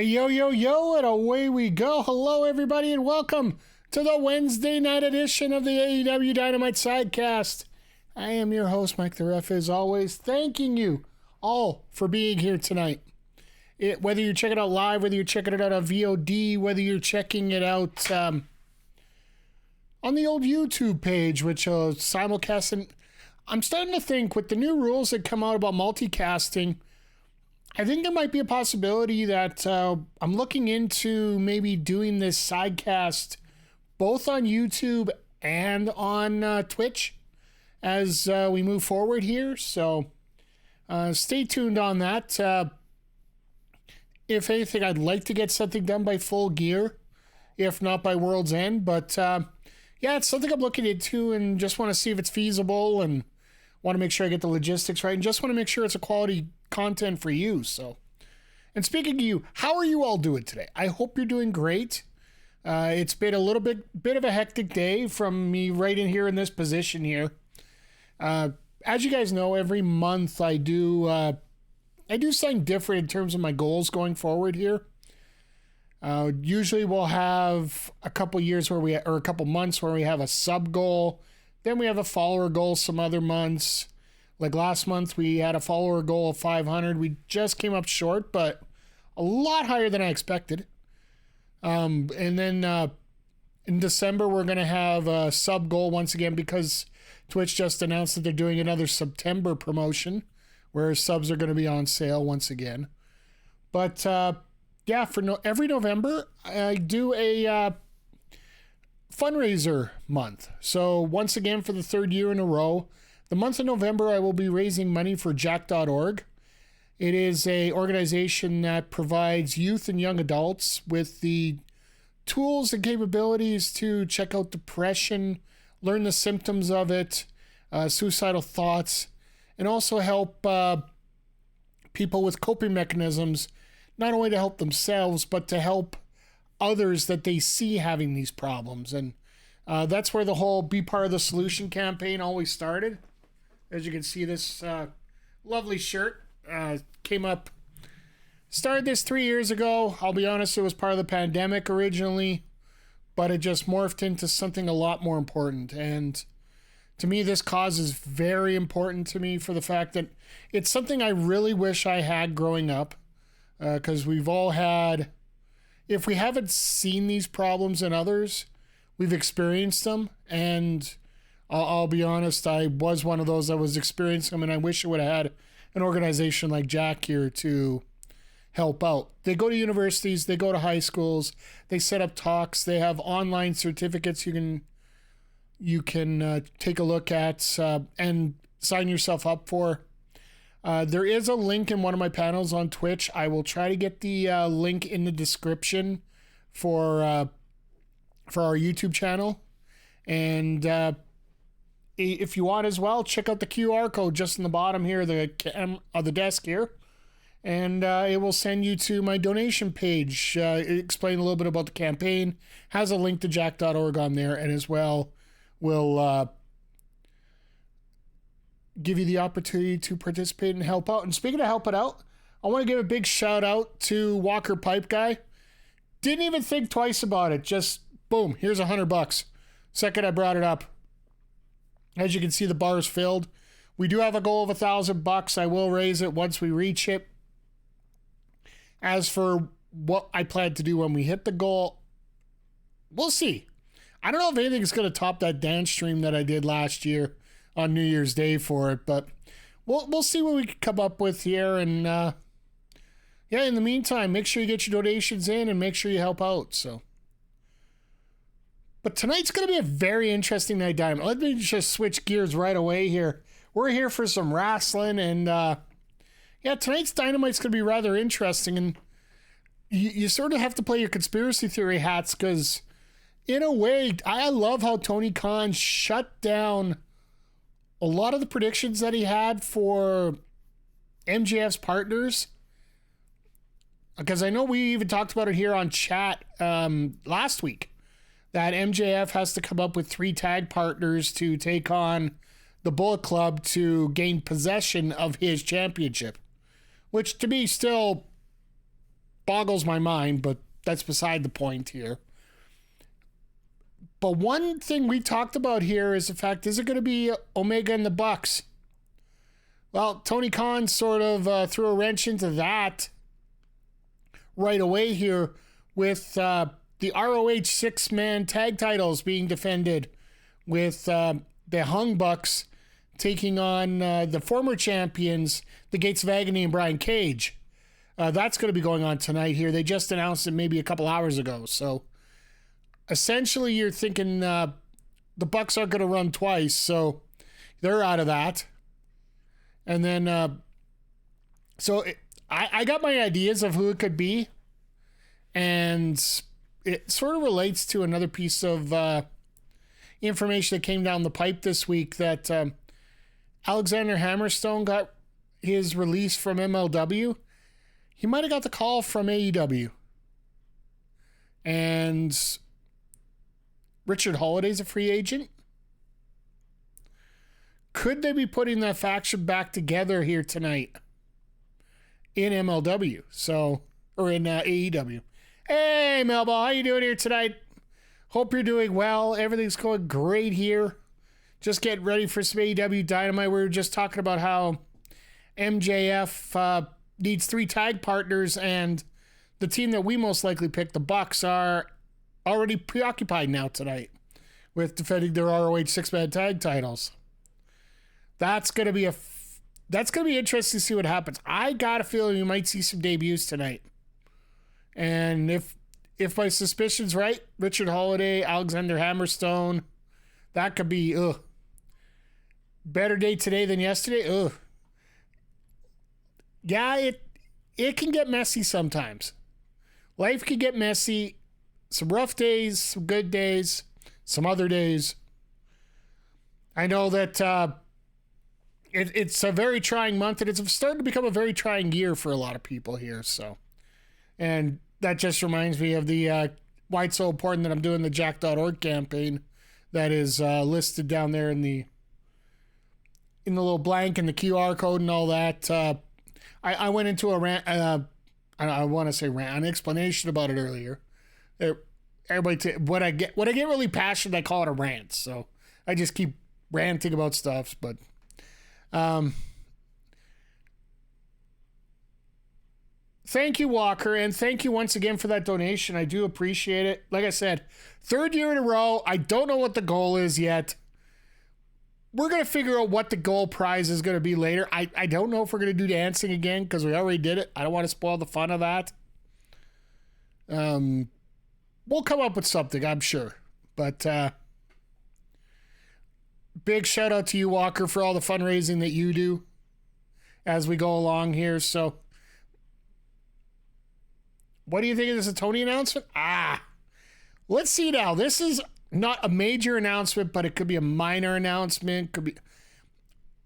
Yo, yo, yo, and away we go. Hello, everybody, and welcome to the Wednesday night edition of the AEW Dynamite Sidecast. I am your host, Mike the Ref, as always, thanking you all for being here tonight. Whether you're checking it out live, whether you're checking it out on VOD, whether you're checking it out on the old YouTube page, which simulcast. And I'm starting to think with the new rules that come out about multicasting, I think there might be a possibility that I'm looking into maybe doing this sidecast both on YouTube and on Twitch as we move forward here. So stay tuned on that. If anything, I'd like to get something done by Full Gear, if not by World's End. But yeah, it's something I'm looking into and just want to see if it's feasible and want to make sure I get the logistics right and just want to make sure it's a quality content for you. So, and speaking of you, how are you all doing today? I hope you're doing great. It's been a little bit of a hectic day from me right in here in this position here. As you guys know, every month I do something different in terms of my goals going forward here. Usually we'll have a couple months where we have a sub goal. Then we have a follower goal some other months. Like last month, we had a follower goal of 500. We just came up short, but a lot higher than I expected. And then in December, we're going to have a sub goal once again because Twitch just announced that they're doing another September promotion where subs are going to be on sale once again. But yeah, every November, I do a fundraiser month. So once again, for the third year in a row, the month of November, I will be raising money for jack.org. It is an organization that provides youth and young adults with the tools and capabilities to check out depression, learn the symptoms of it, suicidal thoughts, and also help people with coping mechanisms, not only to help themselves, but to help others that they see having these problems. And that's where the whole Be Part of the Solution campaign always started. As you can see, this lovely shirt started this 3 years ago. I'll be honest, it was part of the pandemic originally, but it just morphed into something a lot more important. And to me, this cause is very important to me for the fact that it's something I really wish I had growing up, because we've all had, if we haven't seen these problems in others, we've experienced them. And I'll be honest, I was one of those that was experiencing them, and I wish I would have had an organization like Jack here to help out. They go to universities, they go to high schools, they set up talks, they have online certificates you can take a look at and sign yourself up for. There is a link in one of my panels on Twitch. I will try to get the link in the description for our YouTube channel. And if you want as well, check out the QR code just in the bottom here of the desk here. And it will send you to my donation page. Explain a little bit about the campaign. Has a link to jack.org on there, and as well will give you the opportunity to participate and help out. And speaking of helping out, I want to give a big shout out to Walker Pipe Guy. Didn't even think twice about it. Just boom, here's $100. Second I brought it up. As you can see, the bar is filled. We do have a goal of $1,000. I will raise it once we reach it. As for what I plan to do when we hit the goal, we'll see. I don't know if anything's going to top that dance stream that I did last year on New Year's Day for it, but we'll see what we can come up with here. And yeah, in the meantime, make sure you get your donations in and make sure you help out. So, but tonight's going to be a very interesting night, Diamond. Let me just switch gears right away here. We're here for some wrestling, and yeah, tonight's Dynamite's going to be rather interesting. And you sort of have to play your conspiracy theory hats because, in a way, I love how Tony Khan shut down a lot of the predictions that he had for MJF's partners. Because I know we even talked about it here on chat last week, that MJF has to come up with 3 tag partners to take on the Bullet Club to gain possession of his championship. Which to me still boggles my mind, but that's beside the point here. But one thing we talked about here is the fact, is it going to be Omega and the Bucks? Well, Tony Khan sort of threw a wrench into that right away here with the ROH six-man tag titles being defended with the Hung Bucks taking on the former champions, the Gates of Agony and Brian Cage. That's going to be going on tonight here. They just announced it maybe a couple hours ago. So essentially you're thinking the Bucks aren't going to run twice, so they're out of that. And then, I got my ideas of who it could be, and it sort of relates to another piece of information that came down the pipe this week that Alexander Hammerstone got his release from MLW. He might have got the call from AEW. And Richard Holliday's a free agent. Could they be putting that faction back together here tonight in MLW? Or in AEW. Hey, Melba, how you doing here tonight? Hope you're doing well. Everything's going great here. Just getting ready for some AEW Dynamite. We were just talking about how MJF needs 3 tag partners, and the team that we most likely picked, the Bucks, are already preoccupied now tonight with defending their ROH six-man tag titles. That's going to be interesting to see what happens. I got a feeling we might see some debuts tonight. And if my suspicion's right, Richard Holliday, Alexander Hammerstone, that could be better day today than yesterday. Yeah, it can get messy sometimes. Life can get messy. Some rough days, some good days, some other days. I know that it's a very trying month, and it's starting to become a very trying year for a lot of people here. So, and that just reminds me of the why it's so important that I'm doing the Jack.org campaign that is listed down there in the little blank and the QR code and all that. I went into a rant. I want to say rant, an explanation about it earlier. Everybody, when I get really passionate, I call it a rant. So I just keep ranting about stuff. But thank you, Walker, and thank you once again for that donation. I do appreciate it. Like I said, 3rd year in a row. I don't know what the goal is yet. We're going to figure out what the goal prize is going to be later. I don't know if we're going to do dancing again because we already did it. I don't want to spoil the fun of that. We'll come up with something, I'm sure. But big shout out to you, Walker, for all the fundraising that you do as we go along here. So what do you think of this Tony announcement? Let's see now. This is not a major announcement, but it could be a minor announcement. Could be.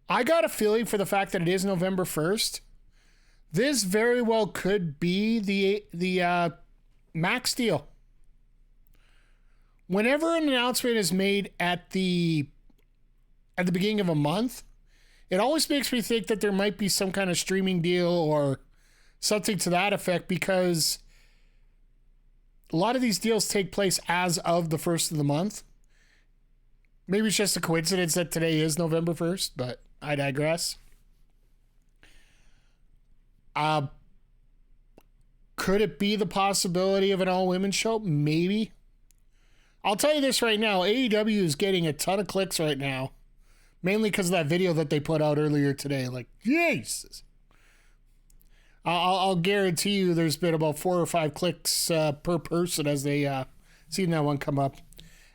I got a feeling for the fact that it is November 1st. This very well could be the Max deal. Whenever an announcement is made at the beginning of a month, it always makes me think that there might be some kind of streaming deal or something to that effect, because a lot of these deals take place as of the 1st of the month. Maybe it's just a coincidence that today is November 1st, but I digress. Could it be the possibility of an all-women show? Maybe. I'll tell you this right now. AEW is getting a ton of clicks right now, mainly because of that video that they put out earlier today. Like, Jesus. I'll guarantee you there's been about 4 or 5 clicks per person as they seen that one come up.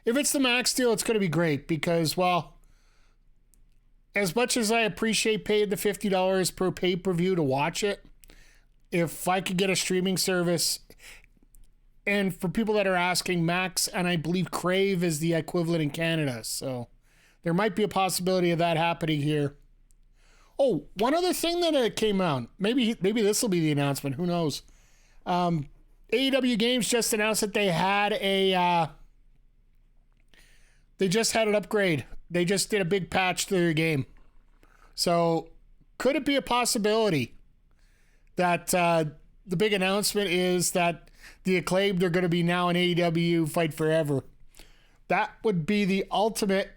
If it's the Max deal, it's going to be great because, well, as much as I appreciate paying the $50 per pay-per-view to watch it, if I could get a streaming service, and for people that are asking, Max and I believe Crave is the equivalent in Canada, so there might be a possibility of that happening here. Oh, one other thing that came out. Maybe this will be the announcement. Who knows? AEW Games just announced that they had an upgrade. They just did a big patch to their game. So could it be a possibility that the big announcement is that the Acclaimed are going to be now in AEW Fight Forever. That would be the ultimate.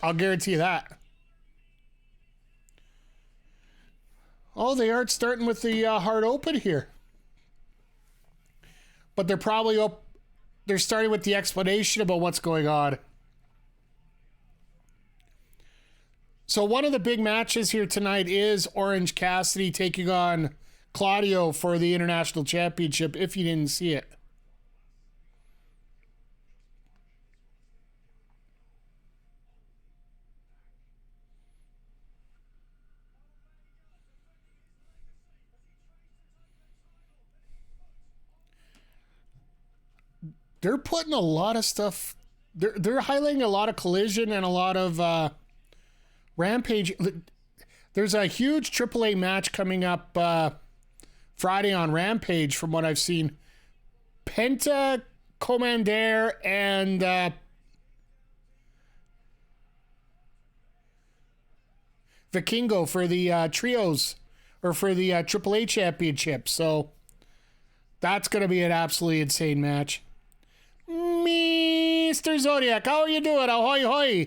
I'll guarantee you that. Oh, they aren't starting with the hard open here. But they're probably they're starting with the explanation about what's going on. So one of the big matches here tonight is Orange Cassidy taking on Claudio for the International Championship, if you didn't see it. They're putting a lot of stuff. They're highlighting a lot of Collision and a lot of Rampage. There's a huge AAA match coming up Friday on Rampage, from what I've seen. Penta, Commander, and Vikingo for the trios, or for the AAA championship. So that's going to be an absolutely insane match. Mr. Zodiac, how are you doing? Ahoy, hoy.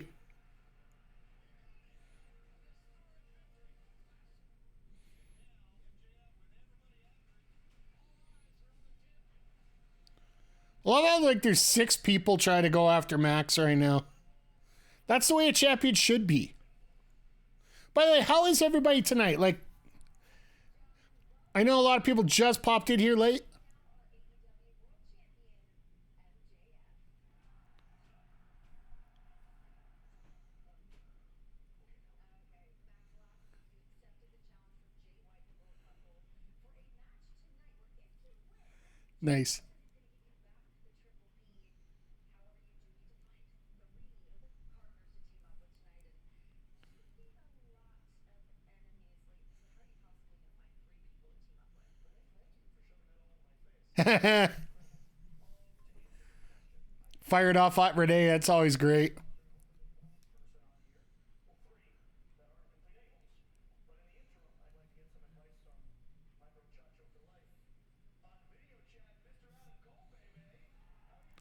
I love how, like, there's 6 people trying to go after Max right now. That's the way a champion should be. By the way, how is everybody tonight? Like, I know a lot of people just popped in here late. Nice. Fired off at Renee. That's always great.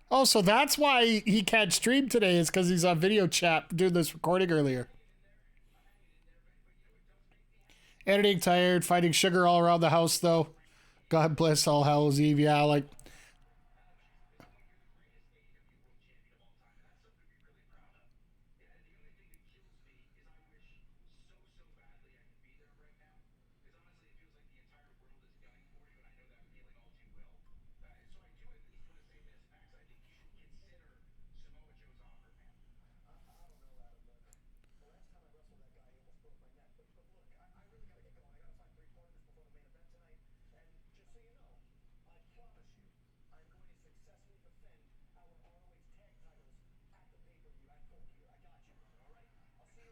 Oh, so that's why he can't stream today, is because he's on video chat doing this recording earlier. Editing tired, fighting sugar all around the house, though. God bless All Hallows Eve. Yeah, like.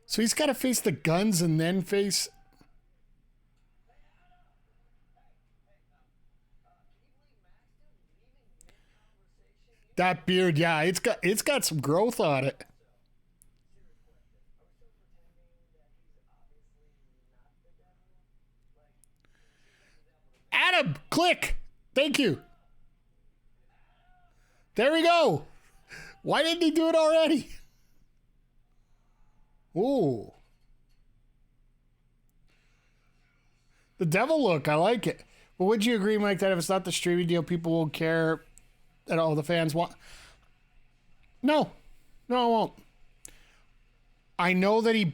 So he's got to face the Guns and then face. That beard, yeah, it's got some growth on it. Adam, click. Thank you. There we go. Why didn't he do it already? Ooh. The devil look, I like it. But would you agree, Mike, that if it's not the streaming deal, people won't care at all? The fans want. No, I won't. I know that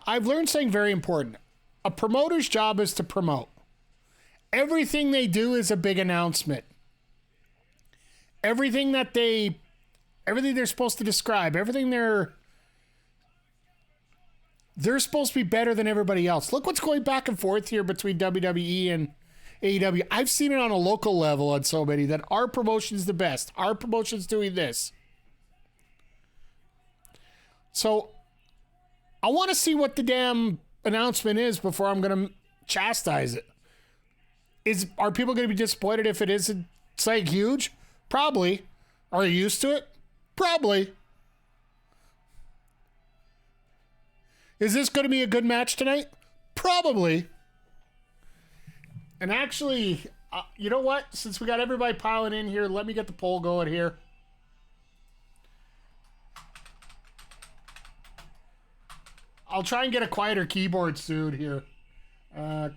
I've learned something very important. A promoter's job is to promote. Everything they do is a big announcement. Everything they're supposed to describe, everything they're supposed to be better than everybody else. Look what's going back and forth here between WWE and AEW. I've seen it on a local level on so many that our promotion's the best. Our promotion's doing this. So I want to see what the damn announcement is before I'm going to chastise it. Are people going to be disappointed if it isn't something huge? Probably. Are they used to it? Probably. Is this going to be a good match tonight? Probably. And actually, you know what? Since we got everybody piling in here, let me get the poll going here. I'll try and get a quieter keyboard soon here. I'm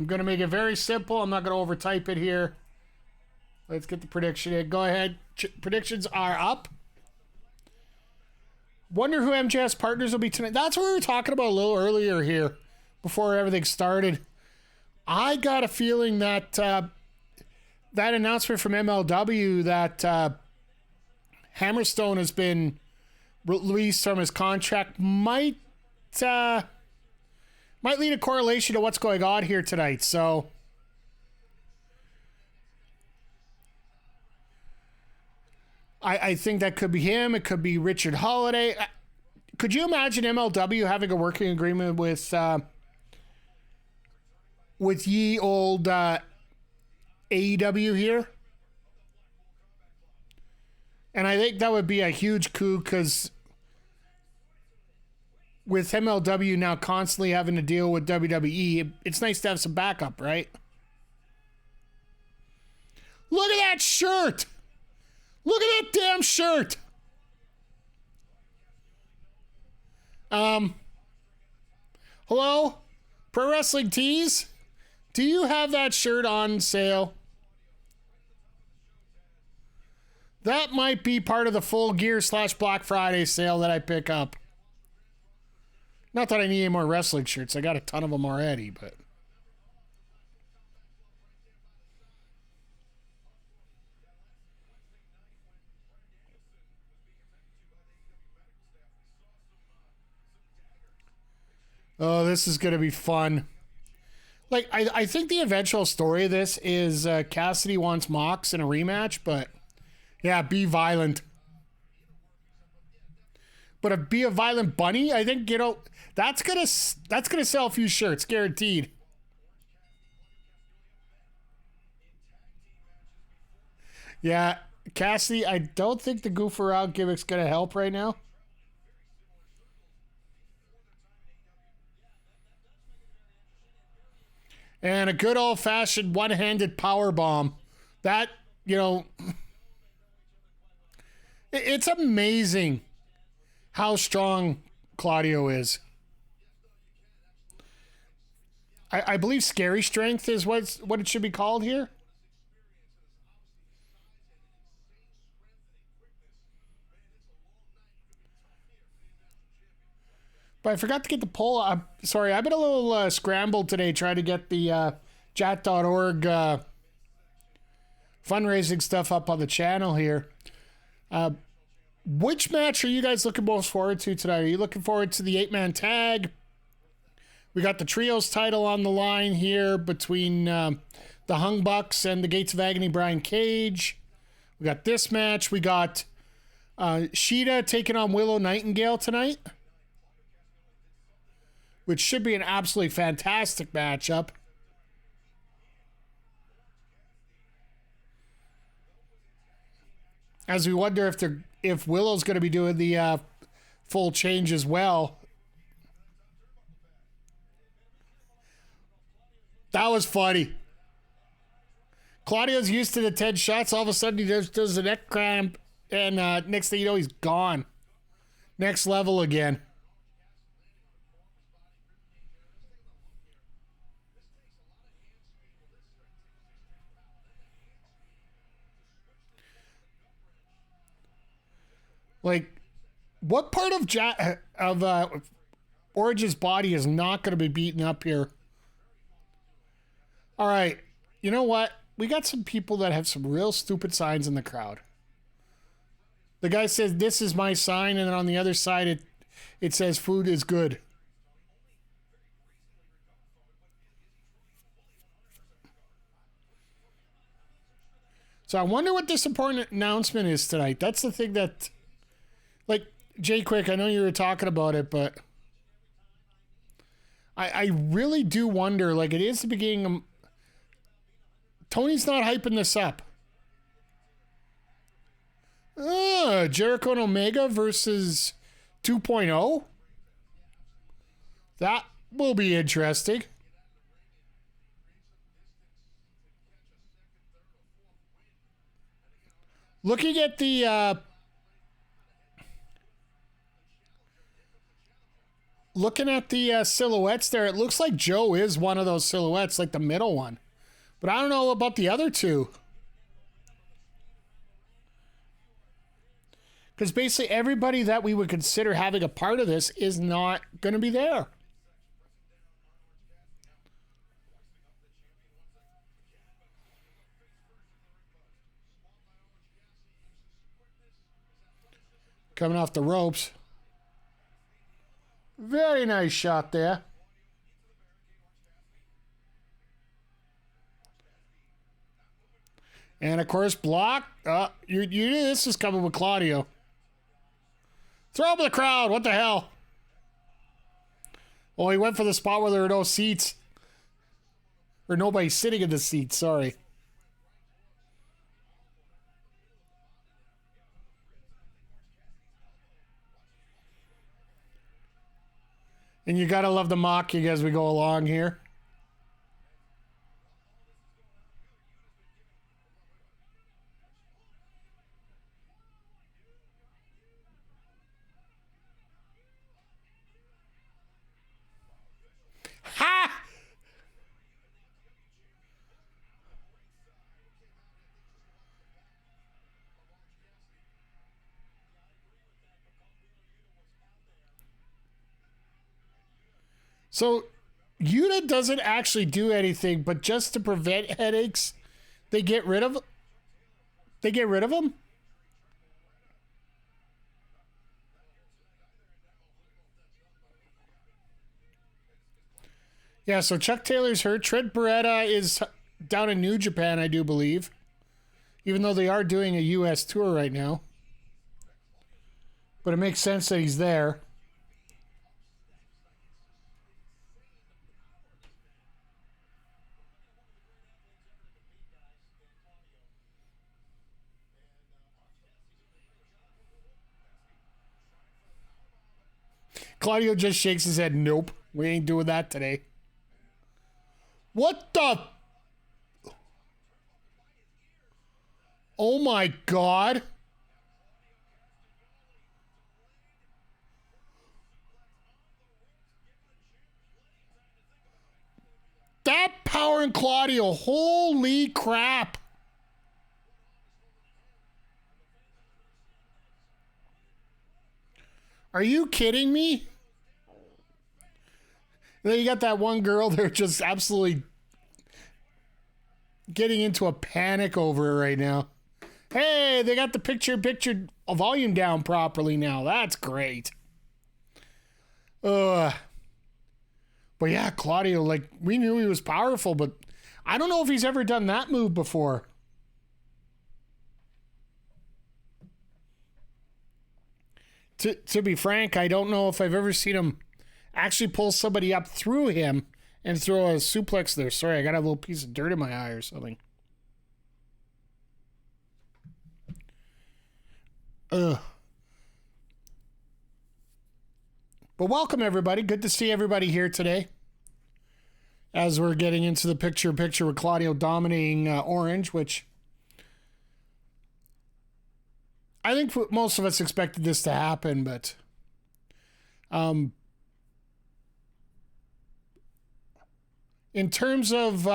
going to make it very simple. I'm not going to overtype it here. Let's get the prediction in. Go ahead. Predictions are up. Wonder who MJF's partners will be tonight. That's what we were talking about a little earlier here before everything started. I got a feeling that that announcement from MLW that Hammerstone has been released from his contract might lead a correlation to what's going on here tonight. So I think that could be him. It could be Richard Holiday. Could you imagine MLW having a working agreement with ye old AEW here? And I think that would be a huge coup because with MLW now constantly having to deal with WWE, it's nice to have some backup, right? Look at that shirt! Look at that damn shirt! Hello? Pro Wrestling Tees? Do you have that shirt on sale? That might be part of the Full Gear / Black Friday sale that I pick up. Not that I need any more wrestling shirts. I got a ton of them already, but... Oh, this is going to be fun. Like, I think the eventual story of this is Cassidy wants Mox in a rematch, but... Yeah, be violent. But a Be a Violent Bunny, I think, you know, that's gonna sell a few shirts, guaranteed. Yeah, Cassidy, I don't think the goof around gimmick's gonna help right now. And a good old-fashioned one-handed power bomb. That, you know, it's amazing how strong Claudio is. I believe scary strength is what it should be called here. But I forgot to get the poll. I'm sorry, I've been a little scrambled today trying to get the chat.org fundraising stuff up on the channel here. Which match are you guys looking most forward to tonight? Are you looking forward to the 8-man tag? We got the Trios title on the line here between the Hung Bucks and the Gates of Agony, Brian Cage. We got this match. We got Shida taking on Willow Nightengale tonight, which should be an absolutely fantastic matchup. As we wonder if Willow's going to be doing the full change as well. That was funny. Claudio's used to the 10 shots. All of a sudden, he does the neck cramp, and next thing you know, he's gone. Next level again. Like, what part of Orange's body is not going to be beaten up here? All right, you know what? We got some people that have some real stupid signs in the crowd. The guy says, "This is my sign," and then on the other side, it says, "Food is good." So I wonder what this important announcement is tonight. That's the thing that... Like, Jay Quick, I know you were talking about it, but I really do wonder, like, it is the beginning of... Tony's not hyping this up. Jericho and Omega versus 2.0. That will be interesting. Looking at the silhouettes there, it looks like Joe is one of those silhouettes, like the middle one. But I don't know about the other two. Because basically everybody that we would consider having a part of this is not going to be there. Coming off the ropes. Very nice shot there. And of course, block. You knew this was coming with Claudio. Throw over the crowd. What the hell? Well, he went for the spot where there were no seats. Or nobody sitting in the seats, sorry. And you gotta love the mocking as we go along here. Ha! So, Yuta doesn't actually do anything, but just to prevent headaches, they get rid of him? Yeah, so Chuck Taylor's hurt. Trent Beretta is down in New Japan, I do believe. Even though they are doing a U.S. tour right now. But it makes sense that he's there. Claudio just shakes his head. Nope, we ain't doing that today. What the? Oh my God. That power in Claudio. Holy crap. Are you kidding me? And then you got that one girl, they're just absolutely getting into a panic over it right now. Hey, they got the picture volume down properly now. That's great. But yeah, Claudio, like, we knew he was powerful, but I don't know if he's ever done that move before. To be frank, I don't know if I've ever seen him actually pull somebody up through him and throw a suplex there. Sorry, I got a little piece of dirt in my eye or something. Ugh. But welcome, everybody. Good to see everybody here today. As we're getting into the picture with Claudio dominating Orange, which I think most of us expected this to happen, but in terms of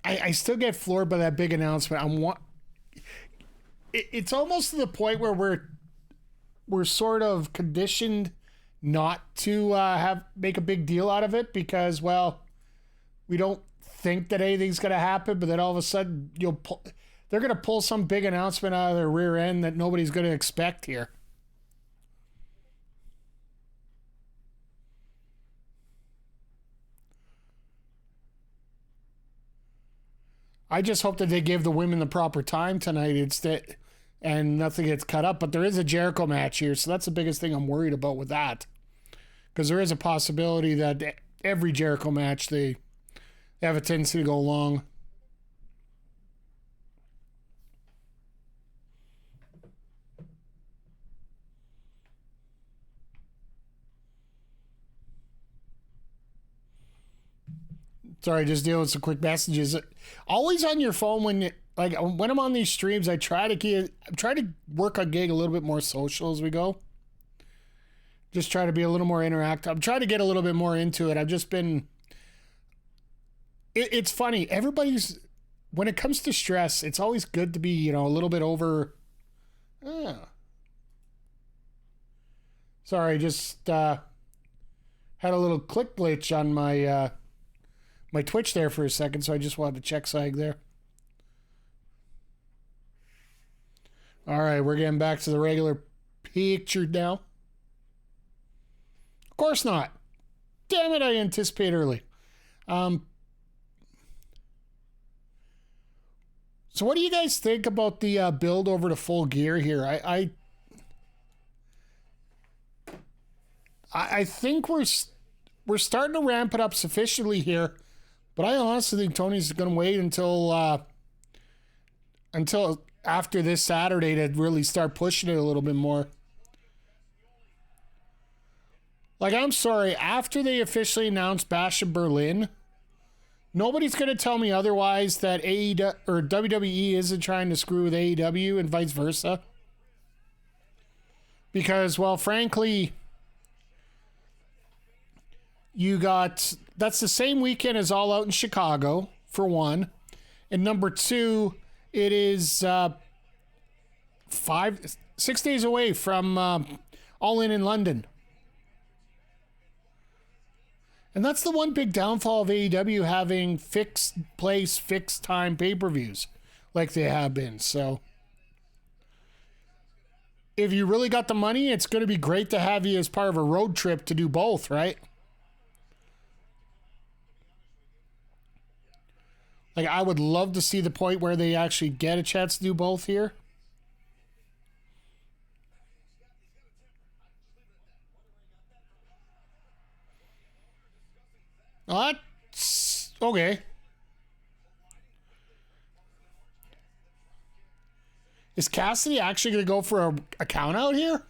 I still get floored by that big announcement. It's almost to the point where we're sort of conditioned not to make a big deal out of it because, well, we don't think that anything's going to happen, but then all of a sudden they're going to pull some big announcement out of their rear end that nobody's going to expect here. I just hope that they give the women the proper time tonight instead, and nothing gets cut up. But there is a Jericho match here, so that's the biggest thing I'm worried about with that. Because there is a possibility that every Jericho match, they have a tendency to go long. Sorry, just dealing with some quick messages. Always on your phone when I'm on these streams. I try to work on getting a little bit more social as we go. Just try to be a little more interactive. I'm trying to get a little bit more into it. I've just been. It's funny. Everybody's when it comes to stress, it's always good to be a little bit over. Sorry, just had a little click glitch on my my Twitch there for a second, so I just wanted to check SAG there. All right, we're getting back to the regular picture now. Of course not. Damn it, I anticipate early. So what do you guys think about the build over to Full Gear here? I think we're starting to ramp it up sufficiently here, but I honestly think Tony's going to wait until after this Saturday to really start pushing it a little bit more. Like, I'm sorry, after they officially announced Bash in Berlin, nobody's going to tell me otherwise that AEW or WWE isn't trying to screw with AEW and vice versa. Because, well, frankly, that's the same weekend as All Out in Chicago, for one. And number two, it is 6 days away from All In London. And that's the one big downfall of AEW having fixed place, fixed time pay-per-views like they have been. So if you really got the money, it's going to be great to have you as part of a road trip to do both, right? Like, I would love to see the point where they actually get a chance to do both here. That's okay. Is Cassidy actually going to go for a count out here?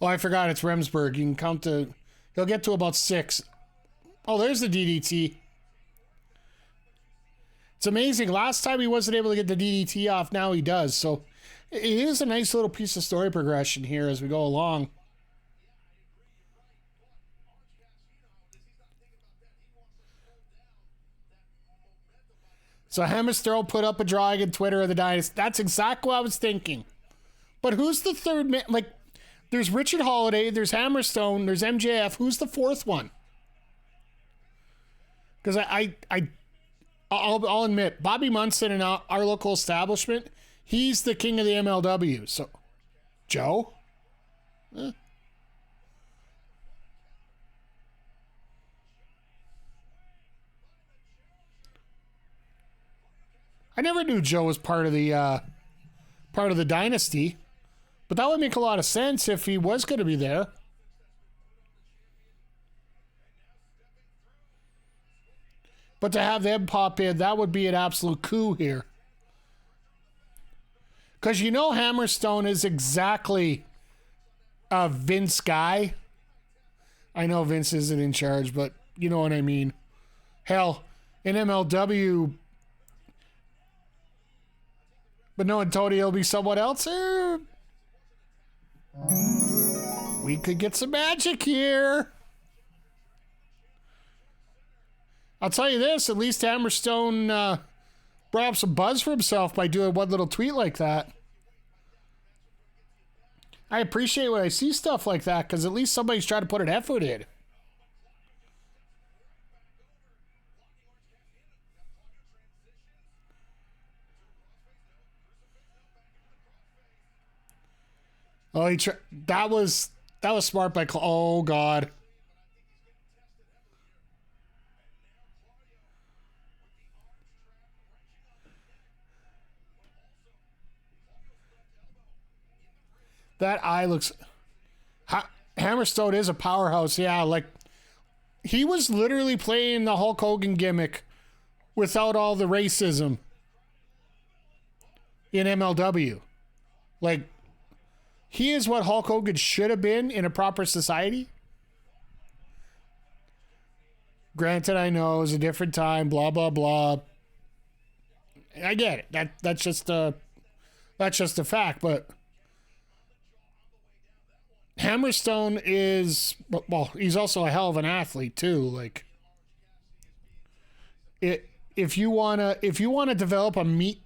Oh, I forgot it's Remsburg. You can count to... He'll get to about 6. Oh, there's the DDT. It's amazing. Last time he wasn't able to get the DDT off. Now he does. So it is a nice little piece of story progression here as we go along. So Hammerstone put up a drawing in Twitter of the Dynasty. That's exactly what I was thinking. But who's the third man? Like, there's Richard Holiday, there's Hammerstone, there's MJF. Who's the fourth one? Because I'll admit, Bobby Munson in our local establishment, he's the king of the MLW. So, Joe? I never knew Joe was part of the Dynasty. But that would make a lot of sense if he was going to be there. But to have them pop in, that would be an absolute coup here. Because Hammerstone is exactly a Vince guy. I know Vince isn't in charge, but you know what I mean. Hell, in MLW... But no, Antonio will be someone else. We could get some magic here. I'll tell you this, at least Hammerstone brought up some buzz for himself by doing one little tweet like that. I appreciate when I see stuff like that because at least somebody's trying to put an effort in. Oh, that was smart by oh God. That eye looks... Hammerstone is a powerhouse. Yeah, like, he was literally playing the Hulk Hogan gimmick without all the racism in MLW. Like, He is what Hulk Hogan should have been in a proper society. Granted, I know it was a different time, blah, blah, blah. I get it. That's just a fact, but Hammerstone is, well, he's also a hell of an athlete too. Like, if you wanna develop a meat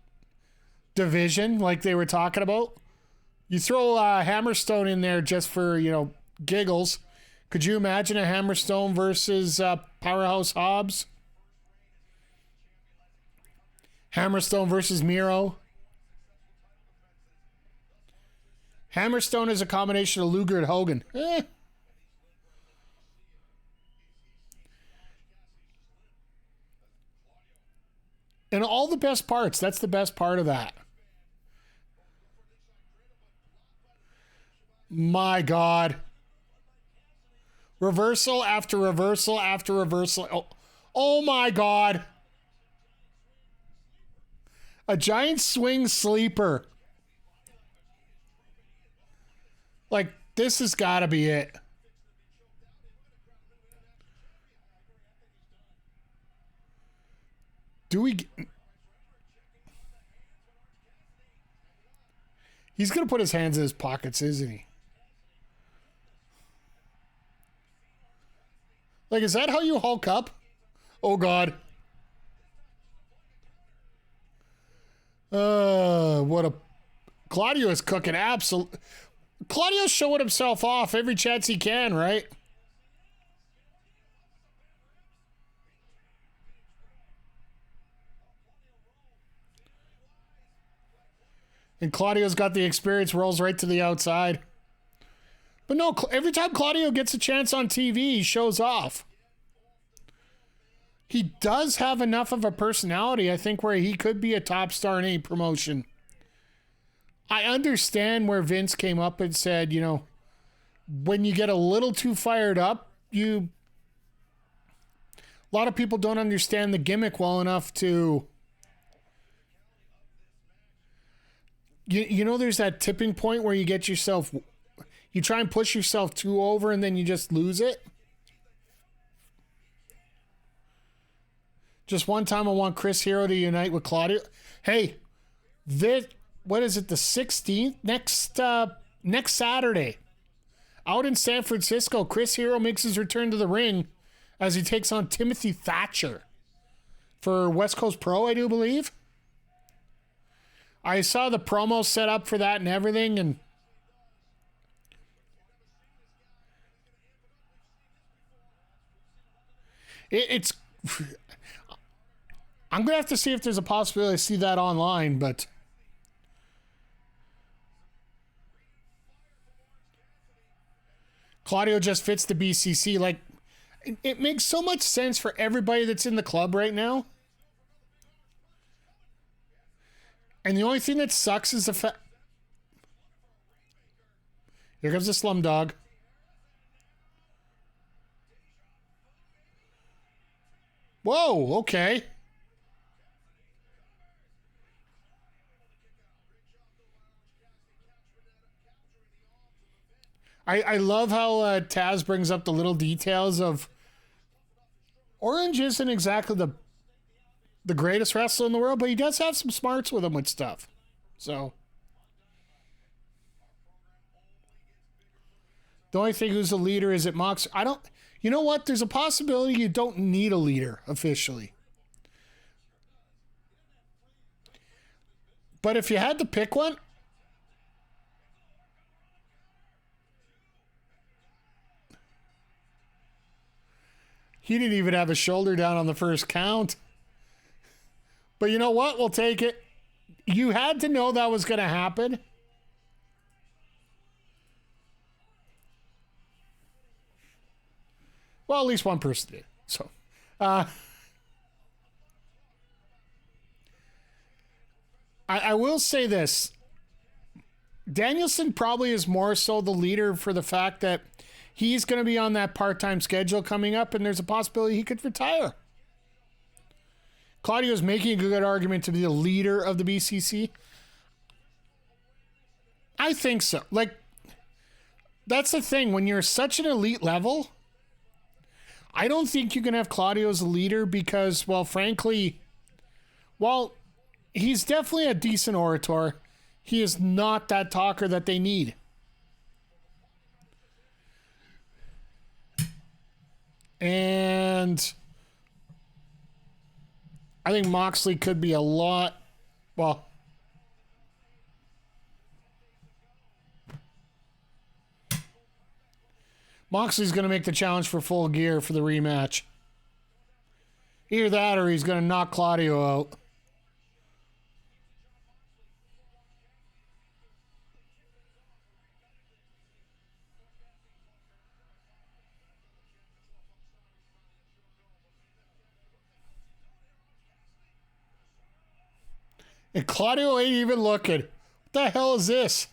division like they were talking about, you throw Hammerstone in there just for, giggles. Could you imagine a Hammerstone versus Powerhouse Hobbs? Hammerstone versus Miro? Hammerstone is a combination of Luger and Hogan. And all the best parts. That's the best part of that. My God. Reversal after reversal after reversal. Oh my God. A giant swing sleeper. Like, this has got to be it. He's going to put his hands in his pockets, isn't he? Like, is that how you Hulk up? Oh, God. What a... Claudio is cooking absolute... Claudio's showing himself off every chance he can, right? And Claudio's got the experience, rolls right to the outside. But no, every time Claudio gets a chance on TV, he shows off. He does have enough of a personality, I think, where he could be a top star in any promotion. I understand where Vince came up and said, when you get a little too fired up, a lot of people don't understand the gimmick well enough to... there's that tipping point where you get yourself... You try and push yourself too over and then you just lose it. Just one time I want Chris Hero to unite with Claudio. Hey, what is it, the 16th? Next Saturday. Out in San Francisco, Chris Hero makes his return to the ring as he takes on Timothy Thatcher for West Coast Pro, I do believe. I saw the promo set up for that and everything, and it's... I'm going to have to see if there's a possibility to see that online, but... Claudio just fits the BCC. Like, it makes so much sense for everybody that's in the club right now. And the only thing that sucks is the fact... Here comes the slum dog. Whoa, okay. I love how Taz brings up the little details of Orange isn't exactly the greatest wrestler in the world, but he does have some smarts with him with stuff. So the only thing who's the leader is it Mox. You know what? There's a possibility you don't need a leader officially. But if you had to pick one, he didn't even have a shoulder down on the first count. But you know what? We'll take it. You had to know that was going to happen. Well, at least one person did. So, I will say this. Danielson probably is more so the leader for the fact that he's going to be on that part-time schedule coming up, and there's a possibility he could retire. Claudio's making a good argument to be the leader of the BCC. I think so. Like, that's the thing. When you're such an elite level, I don't think you can have Claudio as a leader because, well, frankly, while he's definitely a decent orator, he is not that talker that they need. And I think Moxley could be a lot, well, Moxley's going to make the challenge for Full Gear for the rematch. Either that or he's going to knock Claudio out. And Claudio ain't even looking. What the hell is this?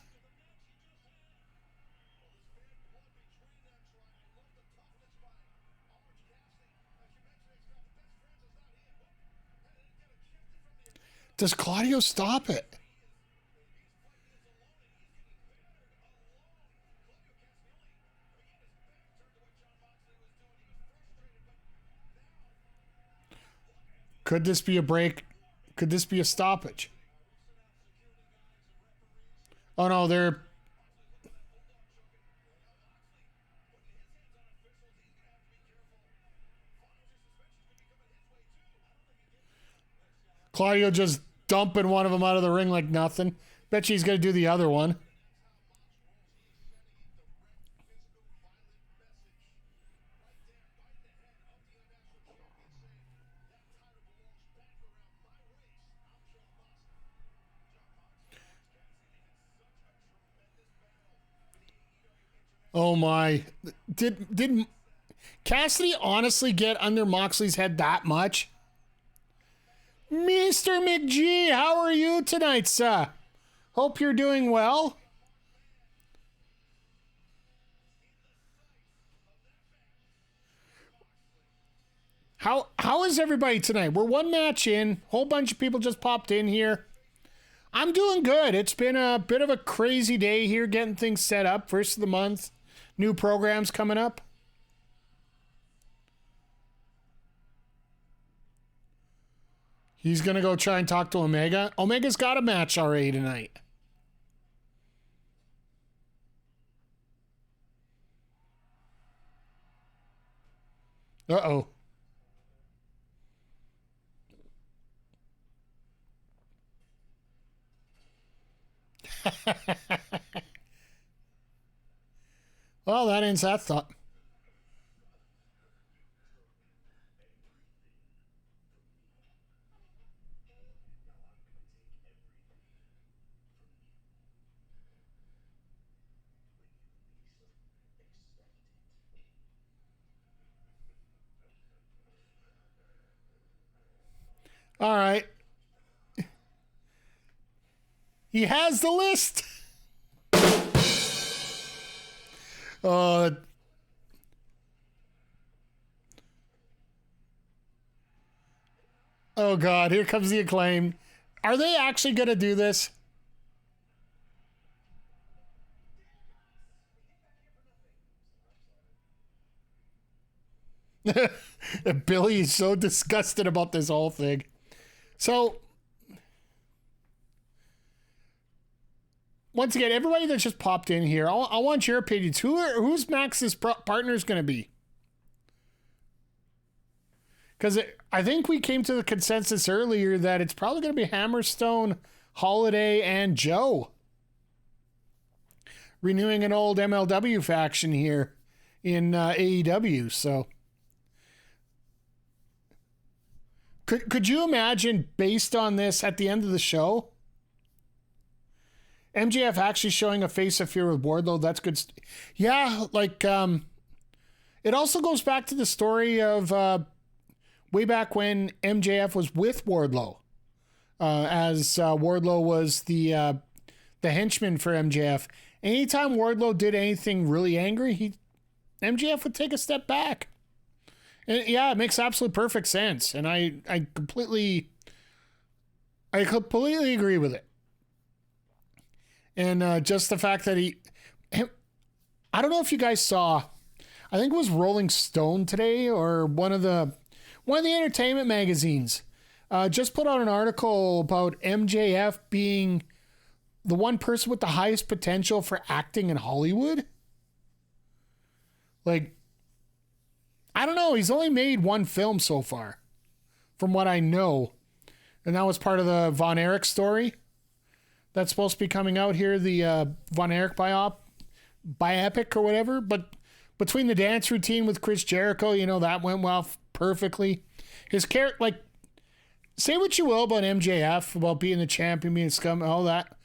Does Claudio stop it? Could this be a break? Could this be a stoppage? Oh no, they're... Claudio just dumping one of them out of the ring like nothing. Bet she's going to do the other one. Oh my. Did Cassidy honestly get under Moxley's head that much? Mr. McGee, how are you tonight, sir? Hope you're doing well. How is everybody tonight? We're one match in. Whole bunch of people just popped in here. I'm doing good. It's been a bit of a crazy day here getting things set up. First of the month. New programs coming up. He's going to go try and talk to Omega. Omega's got a match already tonight. Uh-oh. Well, that ends that thought. All right. He has the list. Oh, oh God, here comes the Acclaim. Are they actually going to do this? Billy is so disgusted about this whole thing. So, once again, everybody that just popped in here, I want your opinions. Who's Max's partner's going to be? Because I think we came to the consensus earlier that it's probably going to be Hammerstone, Holiday, and Joe. Renewing an old MLW faction here in AEW. So, could you imagine, based on this, at the end of the show, MJF actually showing a face of fear with Wardlow? That's good. Yeah, like, it also goes back to the story of way back when MJF was with Wardlow, as Wardlow was the henchman for MJF. Anytime Wardlow did anything really angry, MJF would take a step back. And yeah, it makes absolute perfect sense, and I completely agree with it. And just the fact that I don't know if you guys saw, I think it was Rolling Stone today or one of the entertainment magazines just put out an article about MJF being the one person with the highest potential for acting in Hollywood. Like, I don't know. He's only made one film so far, from what I know. And that was part of the Von Erich story that's supposed to be coming out here, the Von Erich biopic or whatever. But between the dance routine with Chris Jericho, that went well perfectly. His character, like, say what you will about MJF, about being the champion, being scum, all that.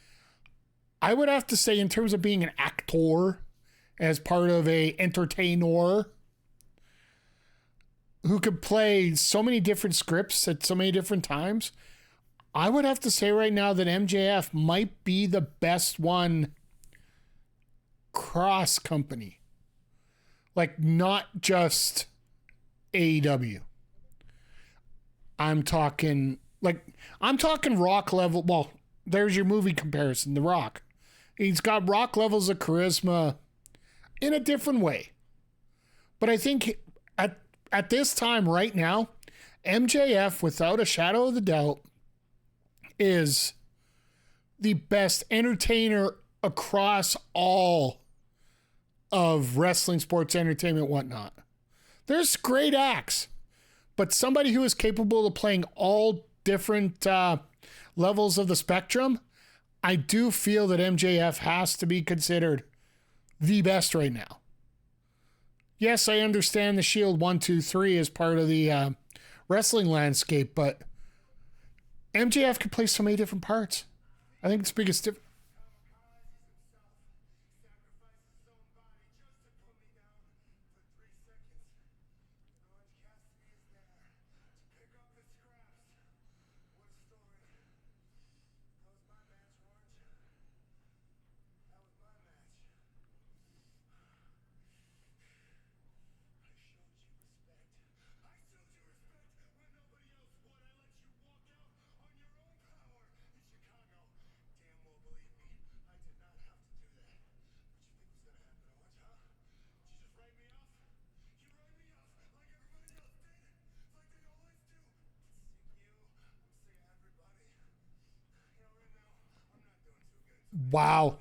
I would have to say, in terms of being an actor, as part of a entertainer who could play so many different scripts at so many different times, I would have to say right now that MJF might be the best one cross company. Like, not just AEW. I'm talking Rock level. Well, there's your movie comparison, The Rock. He's got Rock levels of charisma in a different way. But I think at this time right now, MJF, without a shadow of a doubt, is the best entertainer across all of wrestling, sports, entertainment, whatnot. There's great acts, but somebody who is capable of playing all different levels of the spectrum, I do feel that MJF has to be considered the best right now. Yes, I understand the Shield 1, 2, 3 is part of the wrestling landscape, but MJF can play so many different parts. I think it's the biggest difference. Wow.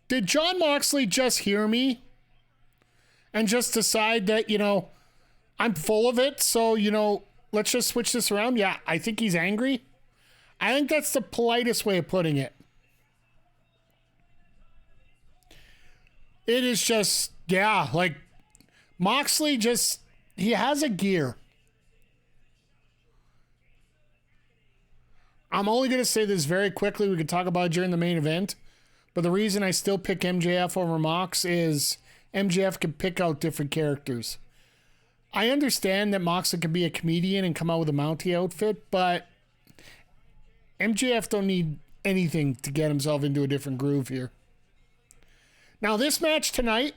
Did Jon Moxley just hear me and just decide that, I'm full of it, so, let's just switch this around? Yeah, I think he's angry. I think that's the politest way of putting it. It is just, yeah, like, Moxley he has a gear. I'm only going to say this very quickly. We can talk about it during the main event. But the reason I still pick MJF over Mox is MJF can pick out different characters. I understand that Moxley can be a comedian and come out with a Mountie outfit, but MJF don't need anything to get himself into a different groove here. Now, this match tonight,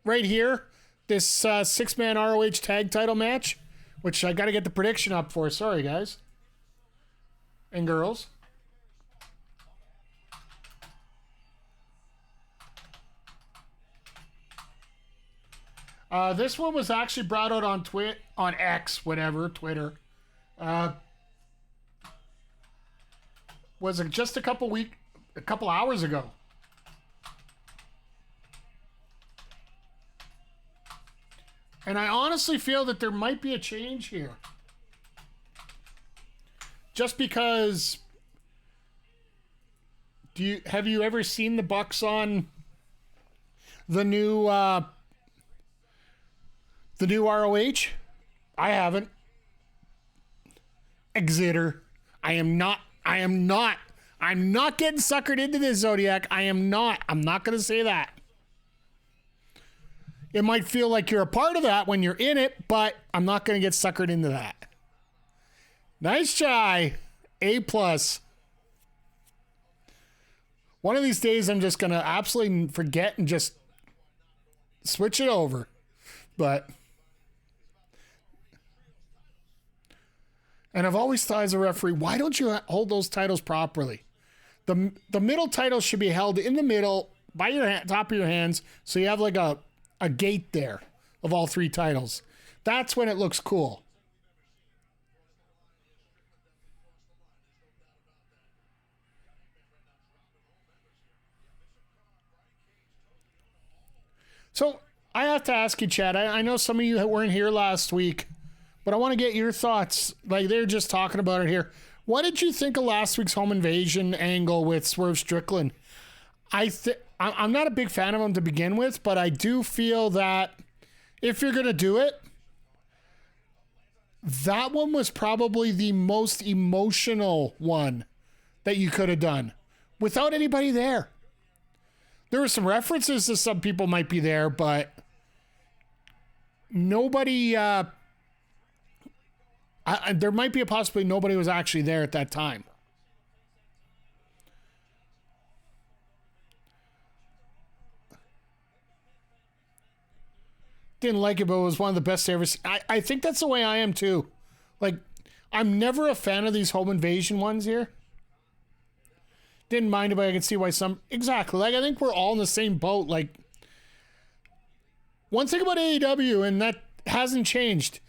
right here, this six-man ROH tag title match, which I got to get the prediction up for. Sorry, guys. And girls. This one was actually brought out on X, whatever, Twitter. Was it just a couple hours ago? And I honestly feel that there might be a change here. Just because, have you ever seen the Bucks on the new ROH? I haven't. Exeter. I'm not getting suckered into this, Zodiac. I'm not going to say that. It might feel like you're a part of that when you're in it, but I'm not going to get suckered into that. Nice try. A+. One of these days, I'm just going to absolutely forget and just switch it over. But... And I've always thought as a referee, why don't you hold those titles properly? The middle title should be held in the middle by your top of your hands, so you have like a gate there of all three titles. That's when it looks cool. So I have to ask you, Chad, I know some of you weren't here last week, but I want to get your thoughts. Like, they're just talking about it here. What did you think of last week's home invasion angle with Swerve Strickland? I'm not a big fan of him to begin with, but I do feel that if you're going to do it, that one was probably the most emotional one that you could have done without anybody there. There were some references to some people might be there, but nobody... there might be a possibility nobody was actually there at that time. Didn't like it, but it was one of the best I ever seen. I think that's the way I am too. Like, I'm never a fan of these home invasion ones here. Didn't mind it, but I can see why some... Exactly. Like, I think we're all in the same boat. Like, one thing about AEW, and that hasn't changed...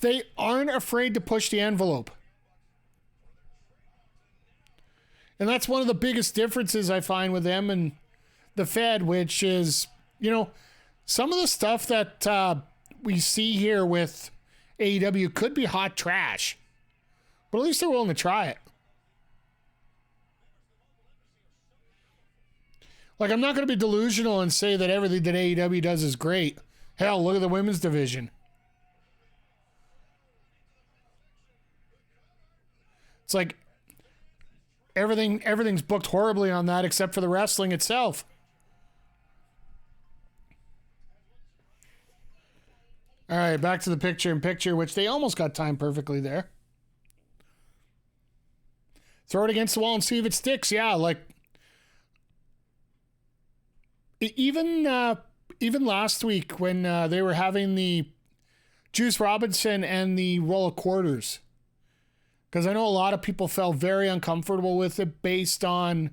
They aren't afraid to push the envelope. And that's one of the biggest differences I find with them and the Fed, which is, you know, some of the stuff that we see here with AEW could be hot trash. But at least they're willing to try it. Like, I'm not going to be delusional and say that everything that AEW does is great. Hell, look at the women's division. It's like everything's booked horribly on that except for the wrestling itself. All right, back to the picture-in-picture, which they almost got timed perfectly there. Throw it against the wall and see if it sticks. Yeah, like even last week when they were having the Juice Robinson and the roll of quarters. Because I know a lot of people felt very uncomfortable with it based on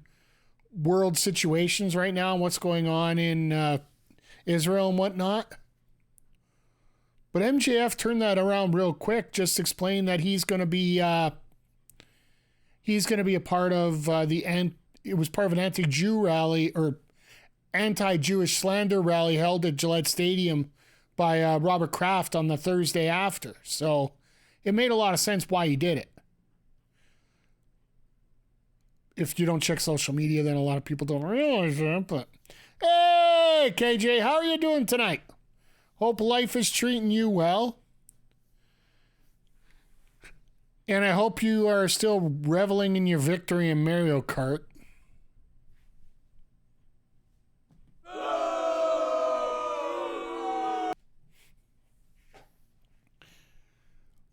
world situations right now and what's going on in Israel and whatnot. But MJF turned that around real quick. Just explained that he's going to be a part of it was part of an anti-Jew rally or anti-Jewish slander rally held at Gillette Stadium by Robert Kraft on the Thursday after. So it made a lot of sense why he did it. If you don't check social media, then a lot of people don't realize that. But hey, KJ, how are you doing tonight? Hope life is treating you well. And I hope you are still reveling in your victory in Mario Kart.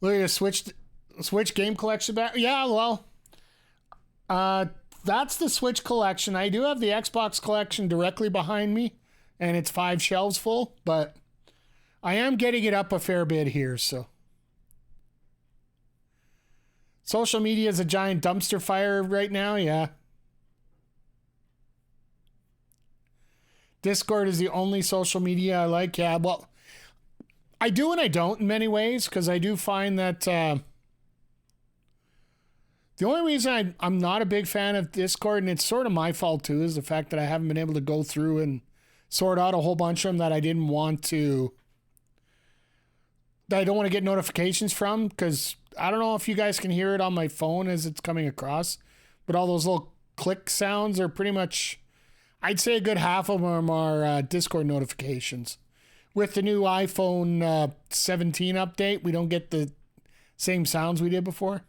Look at the Switch game collection back. Yeah, well... that's the Switch collection. I do have the Xbox collection directly behind me, and it's 5 shelves full, but I am getting it up a fair bit here, so. Social media is a giant dumpster fire right now, yeah. Discord is the only social media I like, yeah. Well, I do and I don't in many ways, because I do find that... The only reason I'm not a big fan of Discord, and it's sort of my fault too, is the fact that I haven't been able to go through and sort out a whole bunch of them that I didn't want to, that I don't want to get notifications from, because I don't know if you guys can hear it on my phone as it's coming across, but all those little click sounds are pretty much, I'd say a good half of them are Discord notifications. With the new iPhone 17 update, we don't get the same sounds we did before.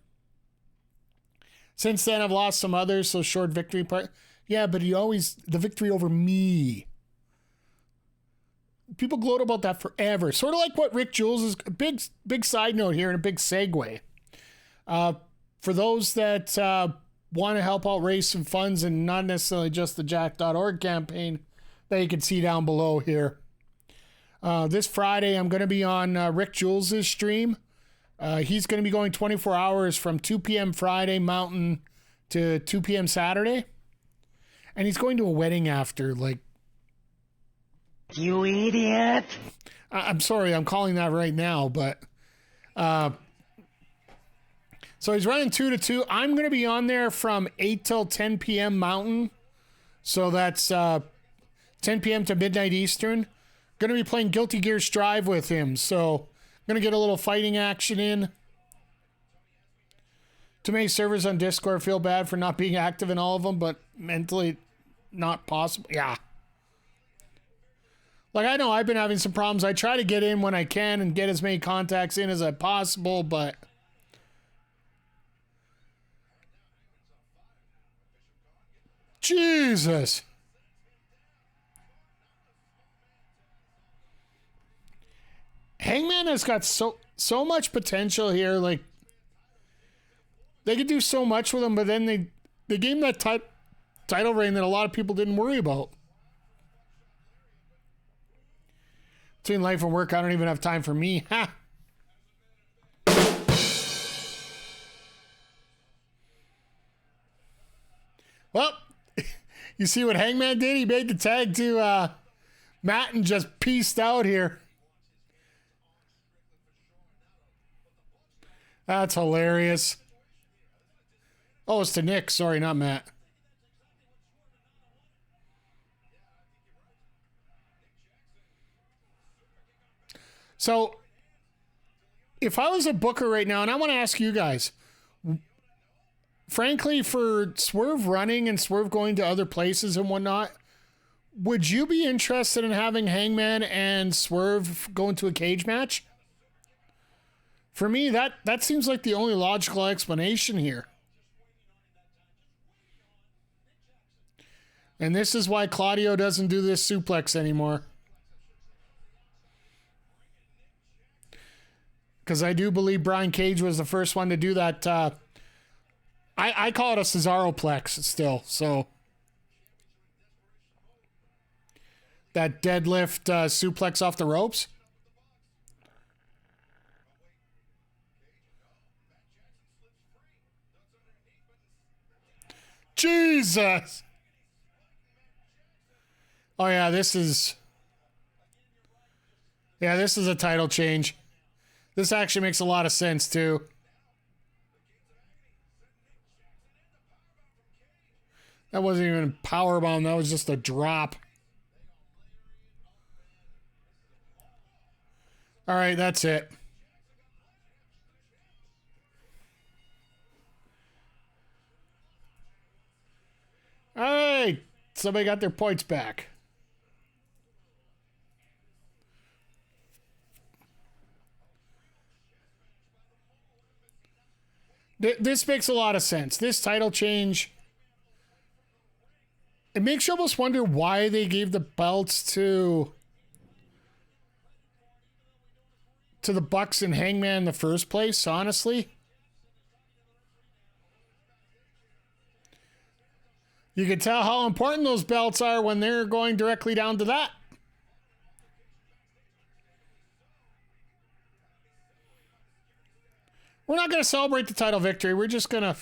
Since then, I've lost some others, so short victory part. Yeah, but the victory over me. people gloat about that forever. Sort of like what Rick Jules is. Big side note here and a big segue. For those that want to help out raise some funds and not necessarily just the Jack.org campaign that you can see down below here. This Friday, I'm going to be on Rick Jules' stream. He's going to be going 24 hours from 2 p.m. Friday Mountain to 2 p.m. Saturday. And he's going to a wedding after, like... You idiot! I'm sorry, I'm calling that right now, but... So he's running 2 to 2. I'm going to be on there from 8 till 10 p.m. Mountain. So that's 10 p.m. to midnight Eastern. Going to be playing Guilty Gear Strive with him. So going to get a little fighting action in. Too many servers on Discord, feel bad for not being active in all of them, but mentally not possible. Yeah. Like, I know I've been having some problems. I try to get in when I can and get as many contacts in as I possible, but... Jesus. Hangman has got so much potential here. Like, they could do so much with him, but then they gave him that title reign that a lot of people didn't worry about. Between life and work, I don't even have time for me. Ha! Well, you see what Hangman did? He made the tag to Matt and just pieced out here. That's hilarious. Oh, it's to Nick. Sorry, not Matt. So, if I was a booker right now, and I want to ask you guys, frankly, for Swerve running and Swerve going to other places and whatnot, would you be interested in having Hangman and Swerve go into a cage match? For me, that seems like the only logical explanation here. And this is why Claudio doesn't do this suplex anymore. Because I do believe Brian Cage was the first one to do that. I call it a Cesaroplex still, so. That deadlift suplex off the ropes. Jesus! Oh yeah, this is a title change. This actually makes a lot of sense too. That wasn't even a powerbomb, that was just a drop. All right, that's it. All right, somebody got their points back. This makes a lot of sense. This title change, it makes you almost wonder why they gave the belts to the Bucks and Hangman in the first place, honestly. You can tell how important those belts are when they're going directly down to that. We're not going to celebrate the title victory. We're just going to...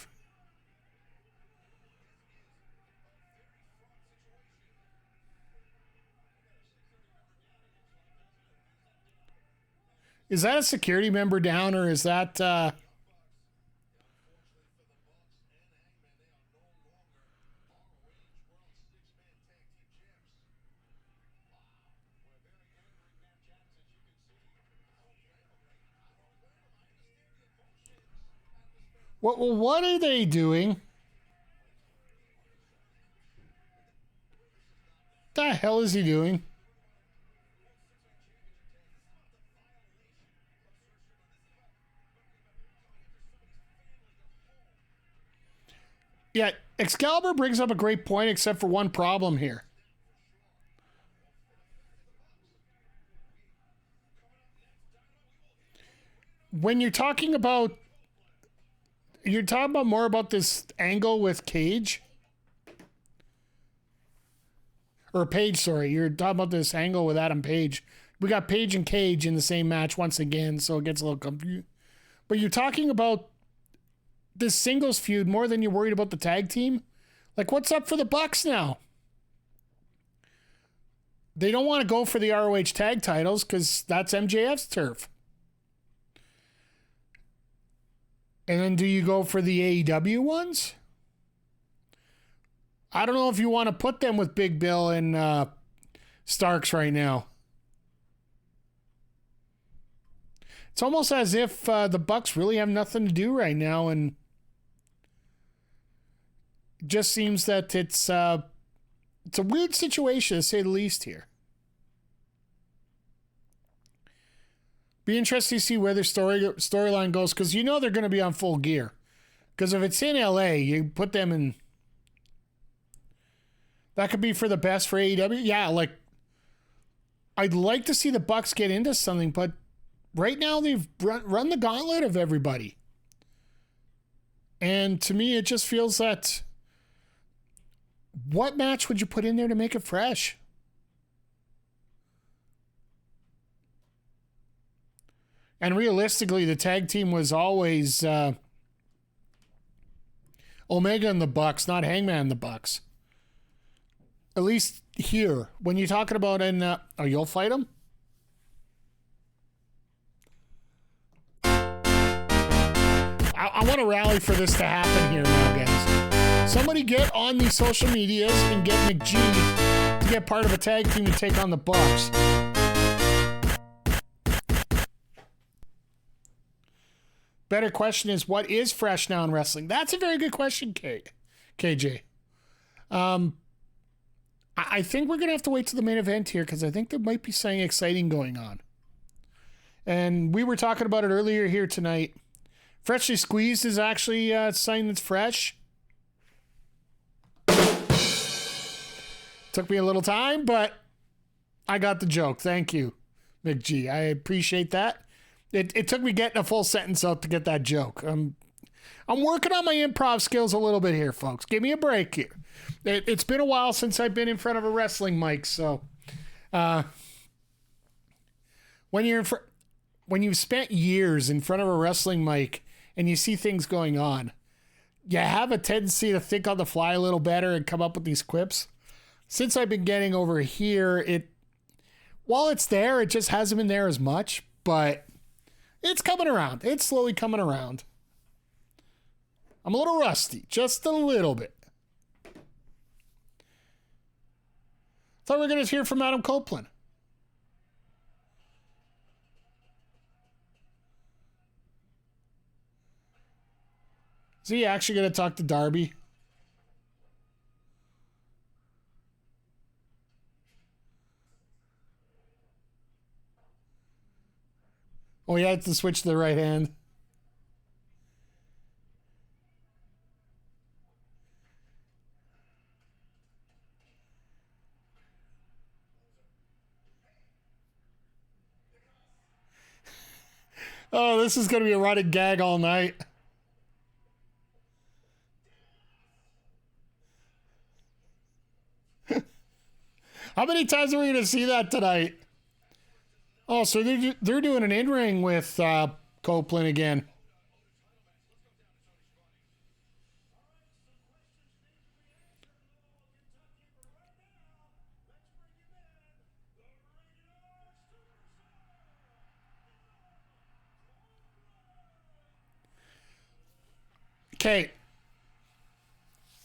Is that a security member down, or is that... What are they doing? What the hell is he doing? Yeah, Excalibur brings up a great point, except for one problem here. when you're talking about more about this angle with Cage or Page, sorry. You're talking about this angle with Adam Page. We got Page and Cage in the same match once again, so it gets a little confusing. But you're talking about this singles feud more than you're worried about the tag team? Like, what's up for the Bucks now? They don't want to go for the ROH tag titles because that's MJF's turf. And then do you go for the AEW ones? I don't know if you want to put them with Big Bill and Starks right now. It's almost as if the Bucks really have nothing to do right now, and it just seems that it's a weird situation to say the least here. Be interesting to see where their storyline goes, because you know they're going to be on Full Gear. Because if it's in LA, you put them in. That could be for the best for AEW. Yeah, like I'd like to see the Bucks get into something, but right now they've run the gauntlet of everybody. And to me, it just feels that what match would you put in there to make it fresh? And realistically, the tag team was always Omega and the Bucks, not Hangman and the Bucks. At least here, when you're talking about you'll fight them? I want to rally for this to happen here now, guys. Somebody get on these social medias and get McGee to get part of a tag team to take on the Bucks. Better question is, what is fresh now in wrestling? That's a very good question, KJ. I think we're going to have to wait till the main event here because I think there might be something exciting going on. And we were talking about it earlier here tonight. Freshly Squeezed is actually something that's fresh. Took me a little time, but I got the joke. Thank you, McG. I appreciate that. It took me getting a full sentence out to get that joke. I'm working on my improv skills a little bit here, folks. Give me a break here. It's been a while since I've been in front of a wrestling mic, so when you've spent years in front of a wrestling mic and you see things going on, you have a tendency to think on the fly a little better and come up with these quips. Since I've been getting over here, while it's there, it just hasn't been there as much, but it's coming around. It's slowly coming around. I'm a little rusty, just a little bit. Thought we were going to hear from Adam Copeland. Is he actually going to talk to Darby? Oh, you had to switch to the right hand. Oh, this is going to be a running gag all night. How many times are we going to see that tonight? Oh, so they're doing an in-ring with Copeland again. Okay.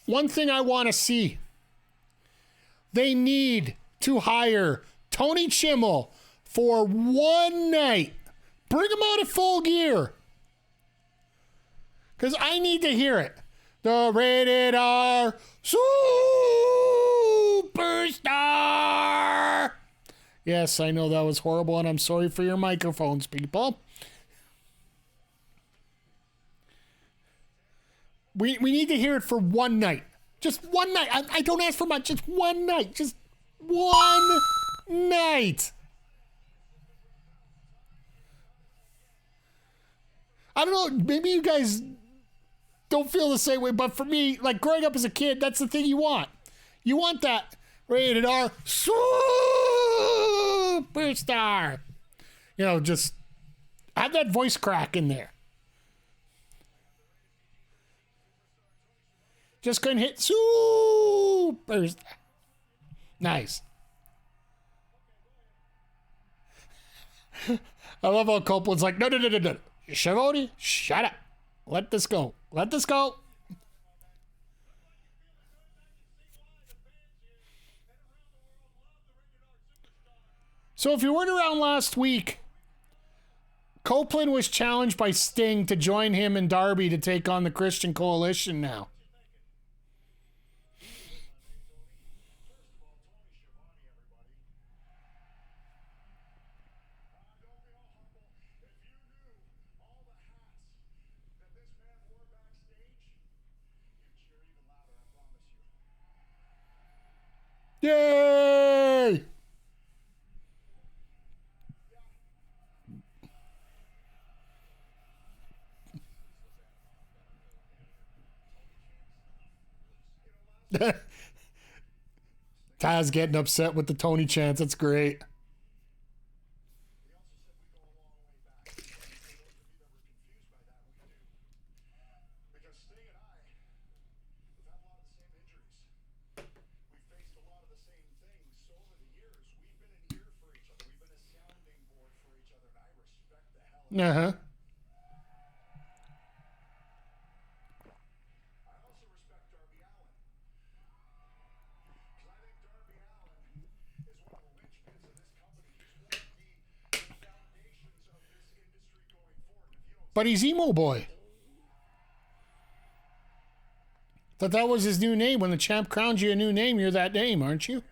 One thing I want to see. They need to hire Tony Chimmel for one night. Bring him out at Full Gear. Because I need to hear it. The Rated R Superstar. Yes, I know that was horrible, and I'm sorry for your microphones, people. We need to hear it for one night. Just one night. I don't ask for much. Just one night. Just one night. I don't know. Maybe you guys don't feel the same way, but for me, like growing up as a kid, that's the thing you want. You want that rated R superstar. You know, just have that voice crack in there. Just couldn't hit superstar. Nice. I love how Copeland's like, no. Shivodi, shut up. Let this go. Let this go. So if you weren't around last week, Copeland was challenged by Sting to join him and Darby to take on the Christian Coalition now. Yay! Taz getting upset with the Tony chants. That's great. Uh-huh. But he's Emo Boy. Thought that was his new name. When the champ crowns you a new name, you're that name, aren't you?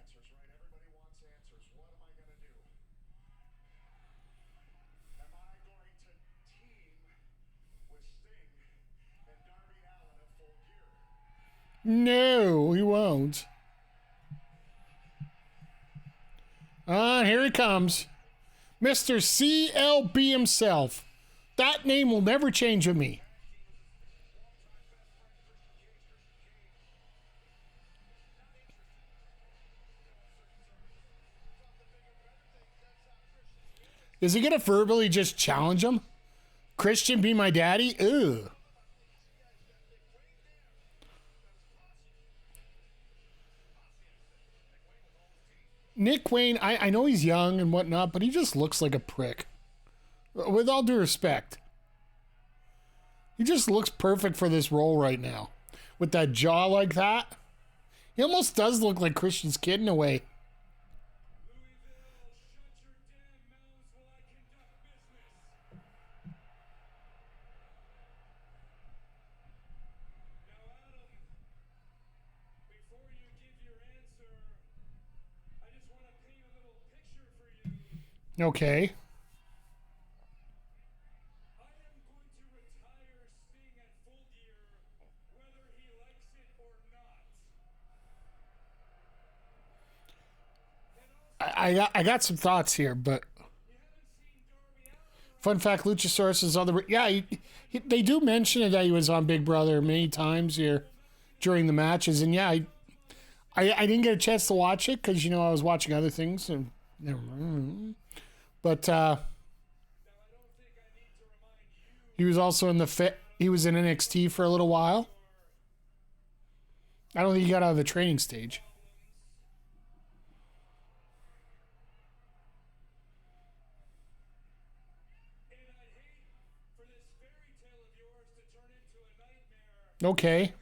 No, he won't. Here he comes. Mr. CLB himself. That name will never change with me. Is he going to verbally just challenge him? Christian be my daddy? Ugh. Nick Wayne, I know he's young and whatnot, but he just looks like a prick. With all due respect. He just looks perfect for this role right now. With that jaw like that. He almost does look like Christian's kid in a way. Okay. I got some thoughts here, but fun fact: Luchasaurus is on the they do mention that he was on Big Brother many times here during the matches, and yeah, I didn't get a chance to watch it because I was watching other things, and but he was also in he was in NXT for a little while. I don't think he got out of the training stage. Okay.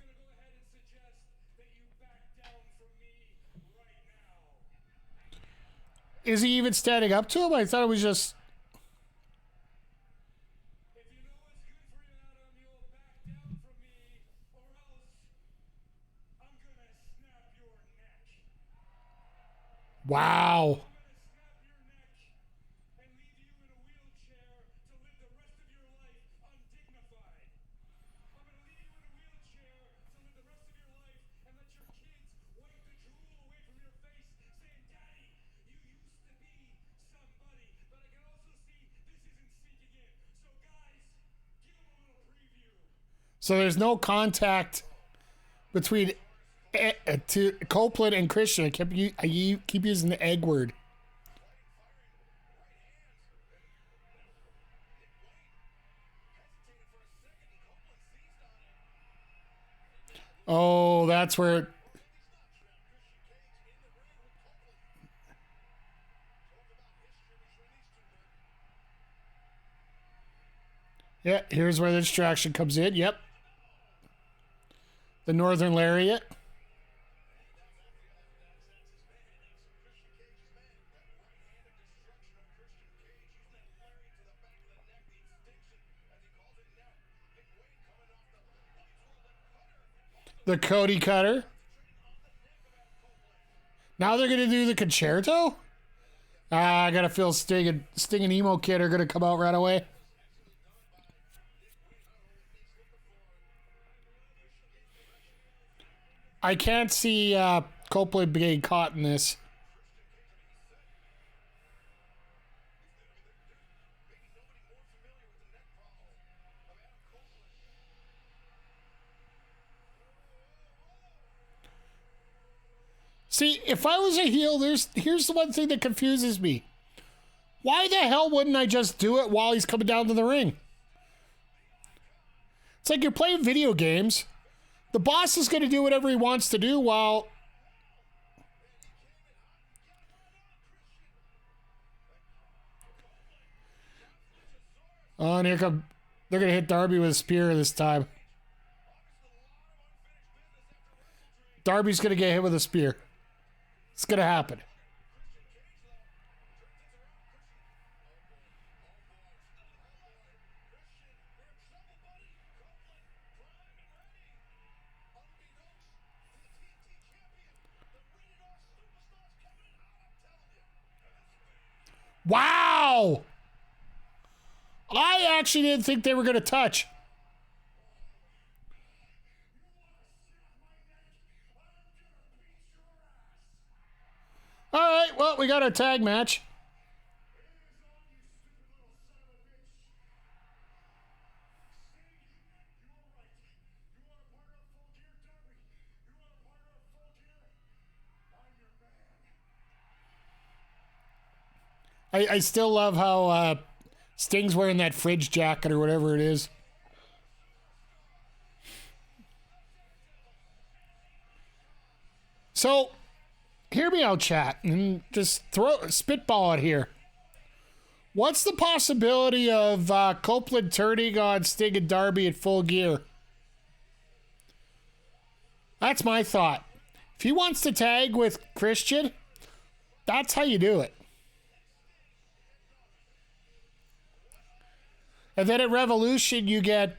Is he even standing up to him? I thought it was just... Wow. So there's no contact between to Copeland and Christian. I keep using the egg word. Oh, that's where. Yeah, here's where the distraction comes in. Yep. The Northern Lariat. The Cody Cutter. Now they're going to do the Concerto? I got to feel Sting and Emo Kid are going to come out right away. I can't see Copeland being caught in this. See, if I was a heel, here's the one thing that confuses me. Why the hell wouldn't I just do it while he's coming down to the ring? It's like you're playing video games. The boss is going to do whatever he wants to do while... Oh, and here come... They're going to hit Darby with a spear this time. Darby's going to get hit with a spear. It's going to happen. Wow! I actually didn't think they were going to touch. All right, well, we got our tag match. I still love how Sting's wearing that fridge jacket or whatever it is. So, hear me out, chat, and just spitball it here. What's the possibility of Copeland turning on Sting and Darby at Full Gear? That's my thought. If he wants to tag with Christian, that's how you do it. And then at Revolution, you get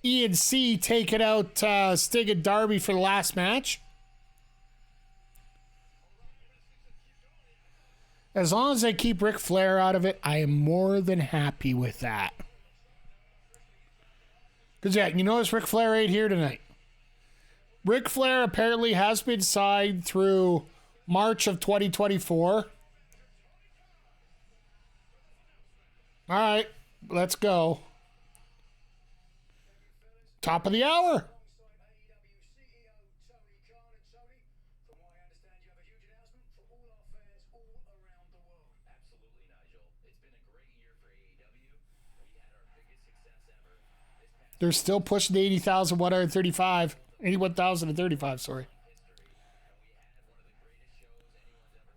E and C taking out Sting and Darby for the last match. As long as they keep Ric Flair out of it, I am more than happy with that. Because, yeah, you notice Ric Flair ain't here tonight. Ric Flair apparently has been signed through March of 2024. All right. Let's go. Top of the hour. They're still pushing the 80,135. 81,035, sorry.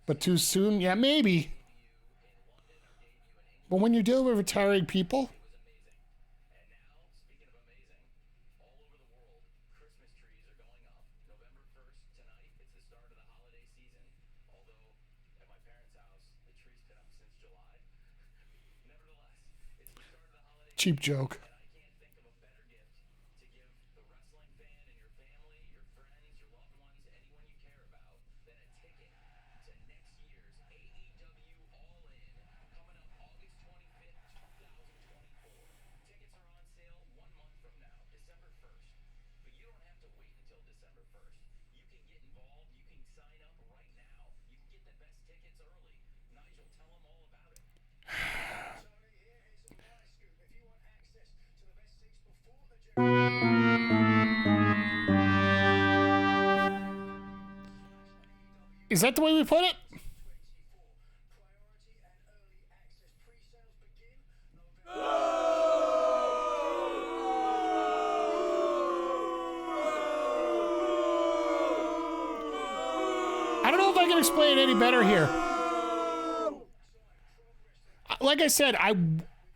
But too soon? Yeah, maybe. But when you're dealing with retiring people, cheap joke. Is that the way we put it? I don't know if I can explain it any better here. Like I said, I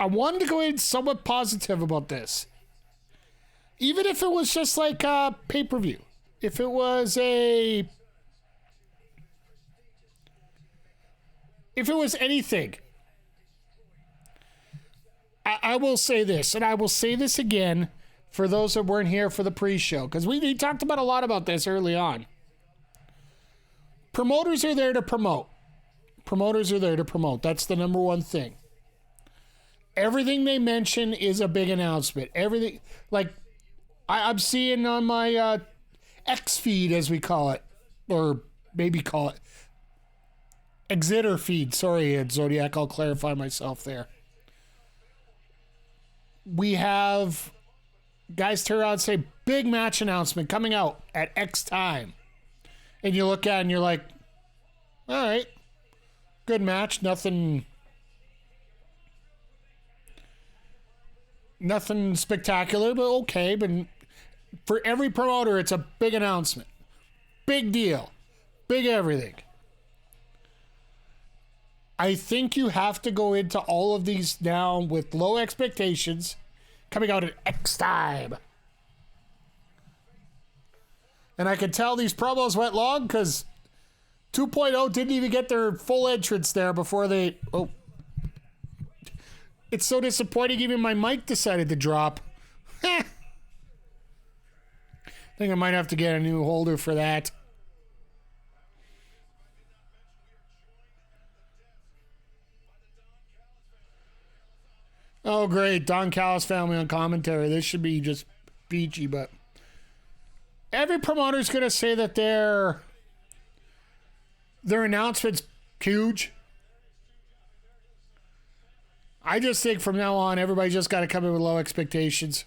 wanted to go in somewhat positive about this. Even if it was just like a pay-per-view. If it was anything. I will say this, and I will say this again for those that weren't here for the pre-show, because we talked about a lot about this early on. Promoters are there to promote. Promoters are there to promote. That's the number one thing. Everything they mention is a big announcement. Everything, like, I'm seeing on my X feed, as we call it, or maybe call it Exeter feed. Sorry, Zodiac, I'll clarify myself there. We have guys turn around and say, big match announcement coming out at X time. And you look at it and you're like, all right, good match, nothing spectacular, but okay. But for every promoter, it's a big announcement. Big deal. Big everything. I think you have to go into all of these now with low expectations, coming out at X time. And I can tell these promos went long because 2.0 didn't even get their full entrance there before they... Oh. It's so disappointing even my mic decided to drop. I think I might have to get a new holder for that. Oh, great. Don Callis family on commentary. This should be just peachy, but... Every promoter's going to say that their announcement's huge. I just think from now on, everybody just got to come in with low expectations.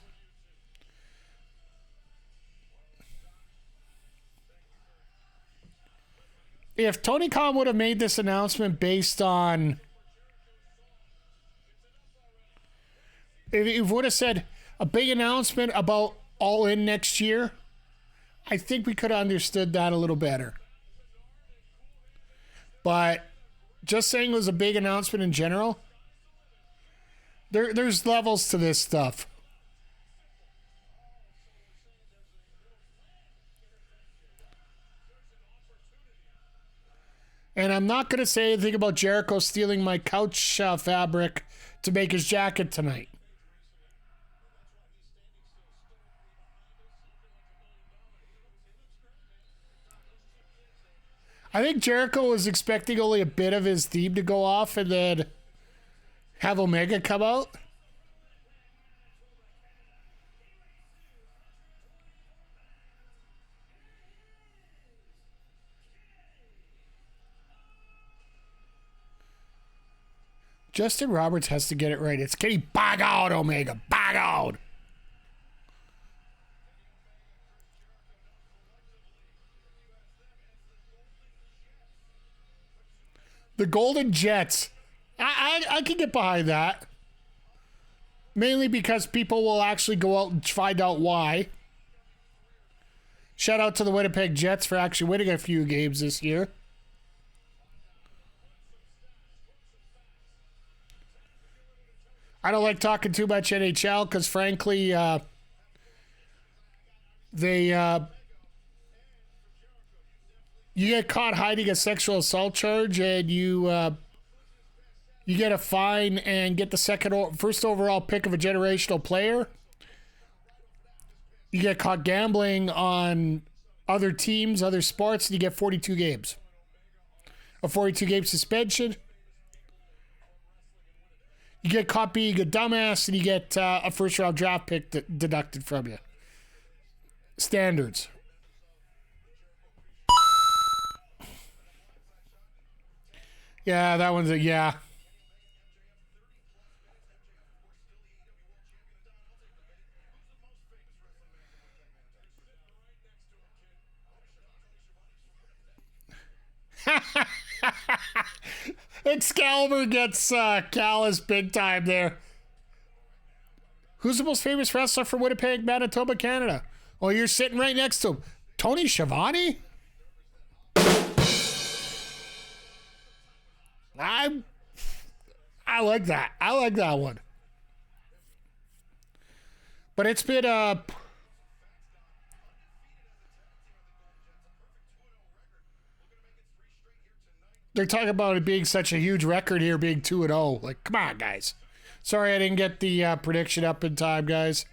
If Tony Khan would have made this announcement based on... If he would have said a big announcement about All In next year... I think we could have understood that a little better. But just saying it was a big announcement in general, there's levels to this stuff. And I'm not going to say anything about Jericho stealing my couch fabric to make his jacket tonight. I think Jericho was expecting only a bit of his theme to go off and then have Omega come out. Justin Roberts has to get it right. It's can he bag out, Omega? Bag out! The Golden Jets. I can get behind that. Mainly because people will actually go out and find out why. Shout out to the Winnipeg Jets for actually winning a few games this year. I don't like talking too much NHL because frankly, you get caught hiding a sexual assault charge and you get a fine and get the first overall pick of a generational player. You get caught gambling on other teams, other sports, and you get 42 games. A 42-game suspension. You get caught being a dumbass and you get a first-round draft pick deducted from you. Standards. Yeah, that one's yeah. Excalibur gets Callis big time there. Who's the most famous wrestler from Winnipeg, Manitoba, Canada? Well, you're sitting right next to him. Tony Schiavone? I like that. I like that one. But it's been they're talking about it being such a huge record here, being 2-0. Like, come on, guys. Sorry I didn't get the prediction up in time, guys.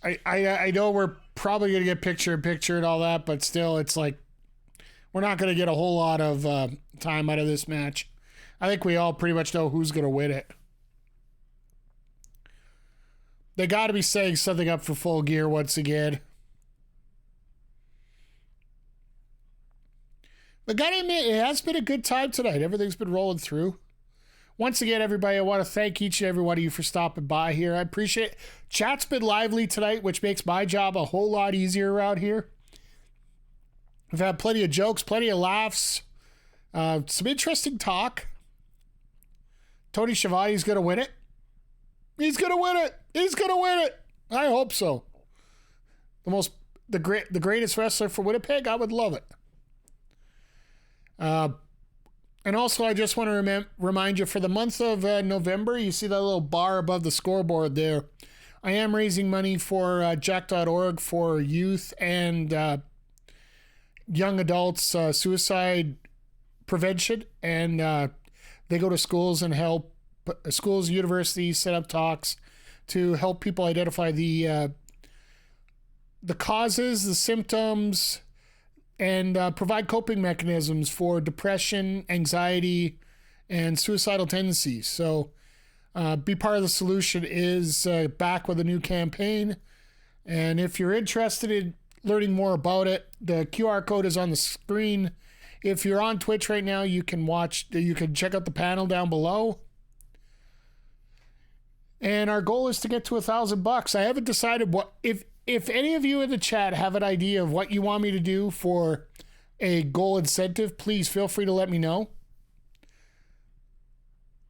I know we're probably going to get picture-in-picture and all that, but still, it's like we're not going to get a whole lot of time out of this match. I think we all pretty much know who's going to win it. They got to be setting something up for Full Gear once again. But gotta admit, it has been a good time tonight. Everything's been rolling through. Once again, everybody, I want to thank each and every one of you for stopping by here. I appreciate it. Chat's been lively tonight, which makes my job a whole lot easier around here. We've had plenty of jokes, plenty of laughs, some interesting talk. Tony Schiavone's going to win it. He's going to win it. He's going to win it. I hope so. The greatest wrestler for Winnipeg, I would love it. And also, I just want to remind you, for the month of November, you see that little bar above the scoreboard there. I am raising money for Jack.org for youth and young adults suicide prevention. And they go to schools and help schools, universities set up talks to help people identify the causes, the symptoms, and provide coping mechanisms for depression, anxiety, and suicidal tendencies. So Be Part of the Solution is back with a new campaign. And if you're interested in learning more about it, the QR code is on the screen. If you're on Twitch right now, you can check out the panel down below. And our goal is to get to $1,000. I haven't decided what, if any of you in the chat have an idea of what you want me to do for a goal incentive, please feel free to let me know.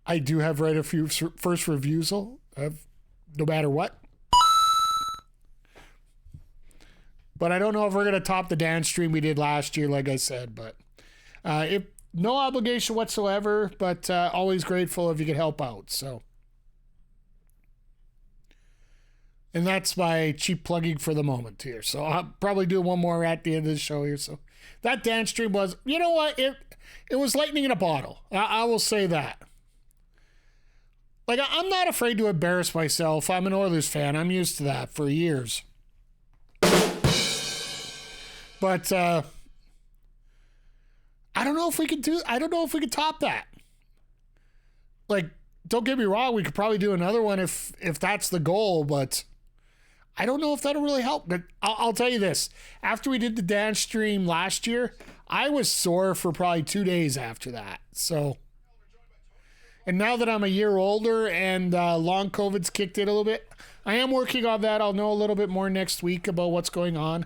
I do have right a few first refusal of no matter what. But I don't know if we're going to top the dance stream we did last year, like I said. But if no obligation whatsoever, but always grateful if you could help out. So. And that's my cheap plugging for the moment here. So I'll probably do one more at the end of the show here. So that dance stream was, you know what? It was lightning in a bottle. I will say that. Like, I'm not afraid to embarrass myself. I'm an Oilers fan. I'm used to that for years. But I don't know if we could top that. Like, don't get me wrong. We could probably do another one if that's the goal, but I don't know if that'll really help. But I'll tell you this. After we did the dance stream last year, I was sore for probably 2 days after that. So, and now that I'm a year older and long COVID's kicked in a little bit, I am working on that. I'll know a little bit more next week about what's going on.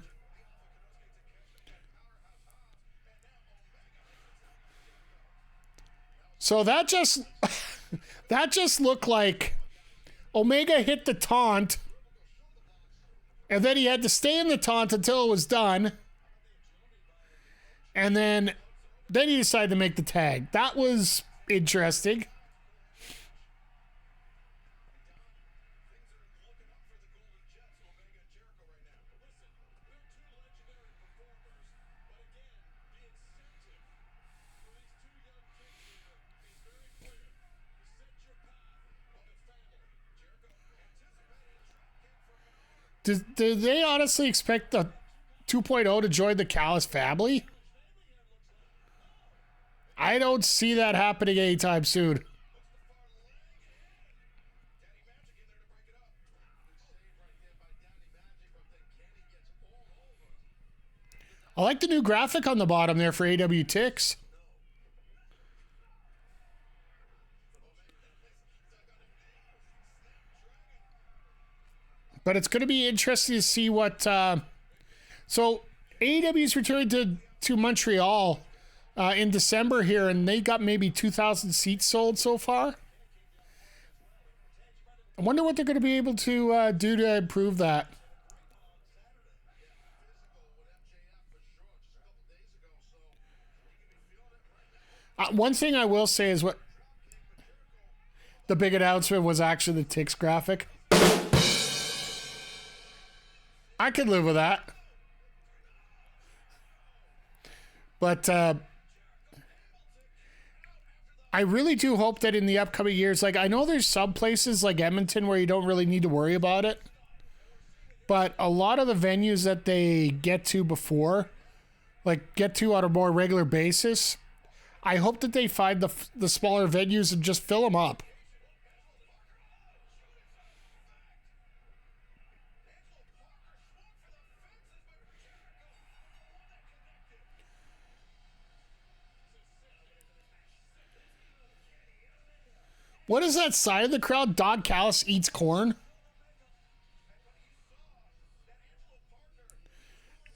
So that just looked like Omega hit the taunt, and then he had to stay in the taunt until it was done, and then he decided to make the tag. That was interesting. Do they honestly expect the 2.0 to join the Callis family? I don't see that happening anytime soon. I like the new graphic on the bottom there for AEW Ticks. But it's going to be interesting to see what... so, AEW is returning to Montreal in December here, and they got maybe 2,000 seats sold so far. I wonder what they're going to be able to do to improve that. One thing I will say is what the big announcement was actually the Tix graphic. I could live with that. But I really do hope that in the upcoming years, like I know there's some places like Edmonton where you don't really need to worry about it. But a lot of the venues that they get to before, like get to on a more regular basis, I hope that they find the smaller venues and just fill them up. What is that side of the crowd? Dog Callis eats corn?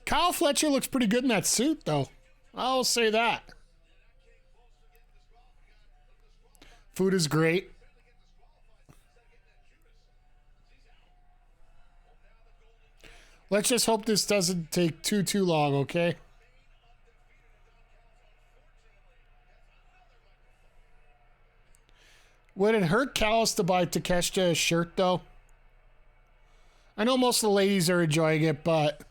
Kyle Fletcher looks pretty good in that suit, though. I'll say that. Food is great. Let's just hope this doesn't take too long, okay? Would it hurt Callis to buy Takeshita a shirt, though? I know most of the ladies are enjoying it, but...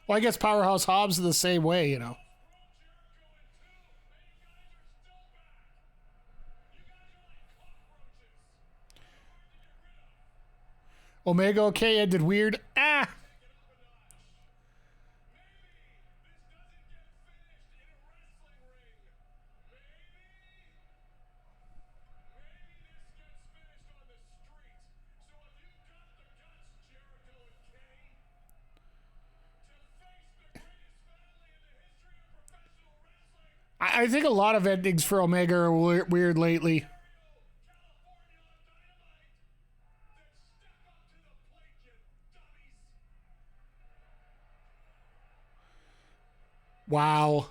Well, I guess Powerhouse Hobbs is the same way, you know. Omega okay, ended weird. Ah! I think a lot of endings for Omega are weird lately. Wow.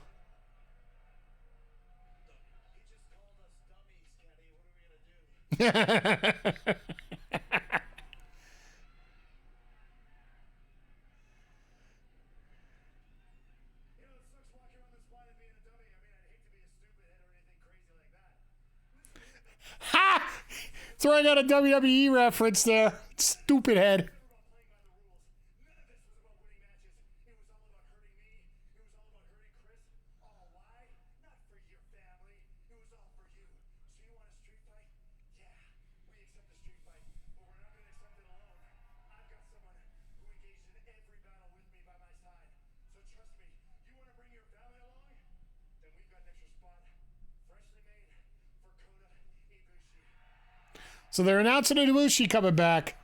Ha! Throwing out a WWE reference there. Stupid head. So they're announcing Ibushi coming back.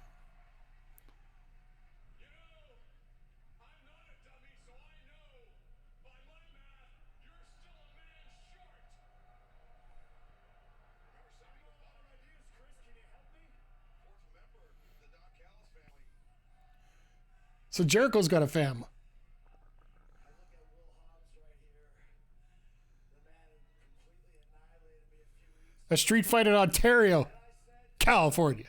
So Jericho's got a fam. A street fight in Ontario, California.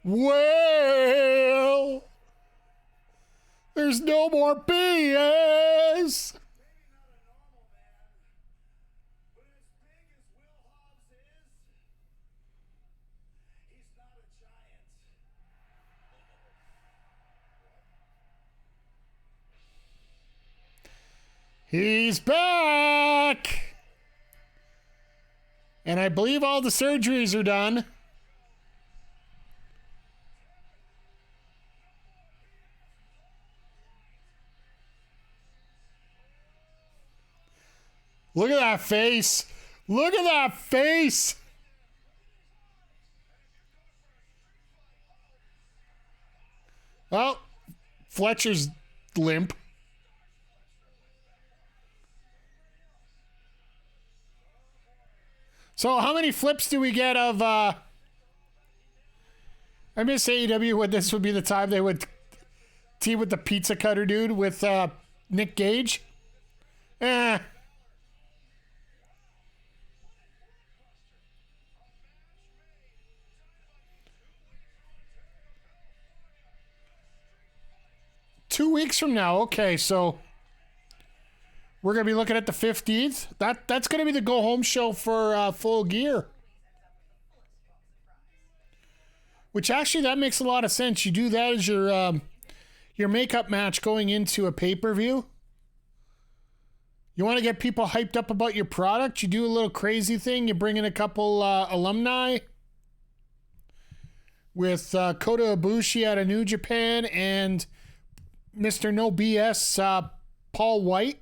Well, there's no more BS. He's back! And I believe all the surgeries are done. Look at that face. Look at that face. Well, Fletcher's limp. So how many flips do we get of I miss AEW when this would be the time they would team with the pizza cutter dude with Nick Gage. 2 weeks from now. Okay, so we're going to be looking at the 15th. That's going to be the go-home show for Full Gear. Which actually, that makes a lot of sense. You do that as your makeup match going into a pay-per-view. You want to get people hyped up about your product. You do a little crazy thing. You bring in a couple alumni with Kota Ibushi out of New Japan and Mr. No BS Paul White.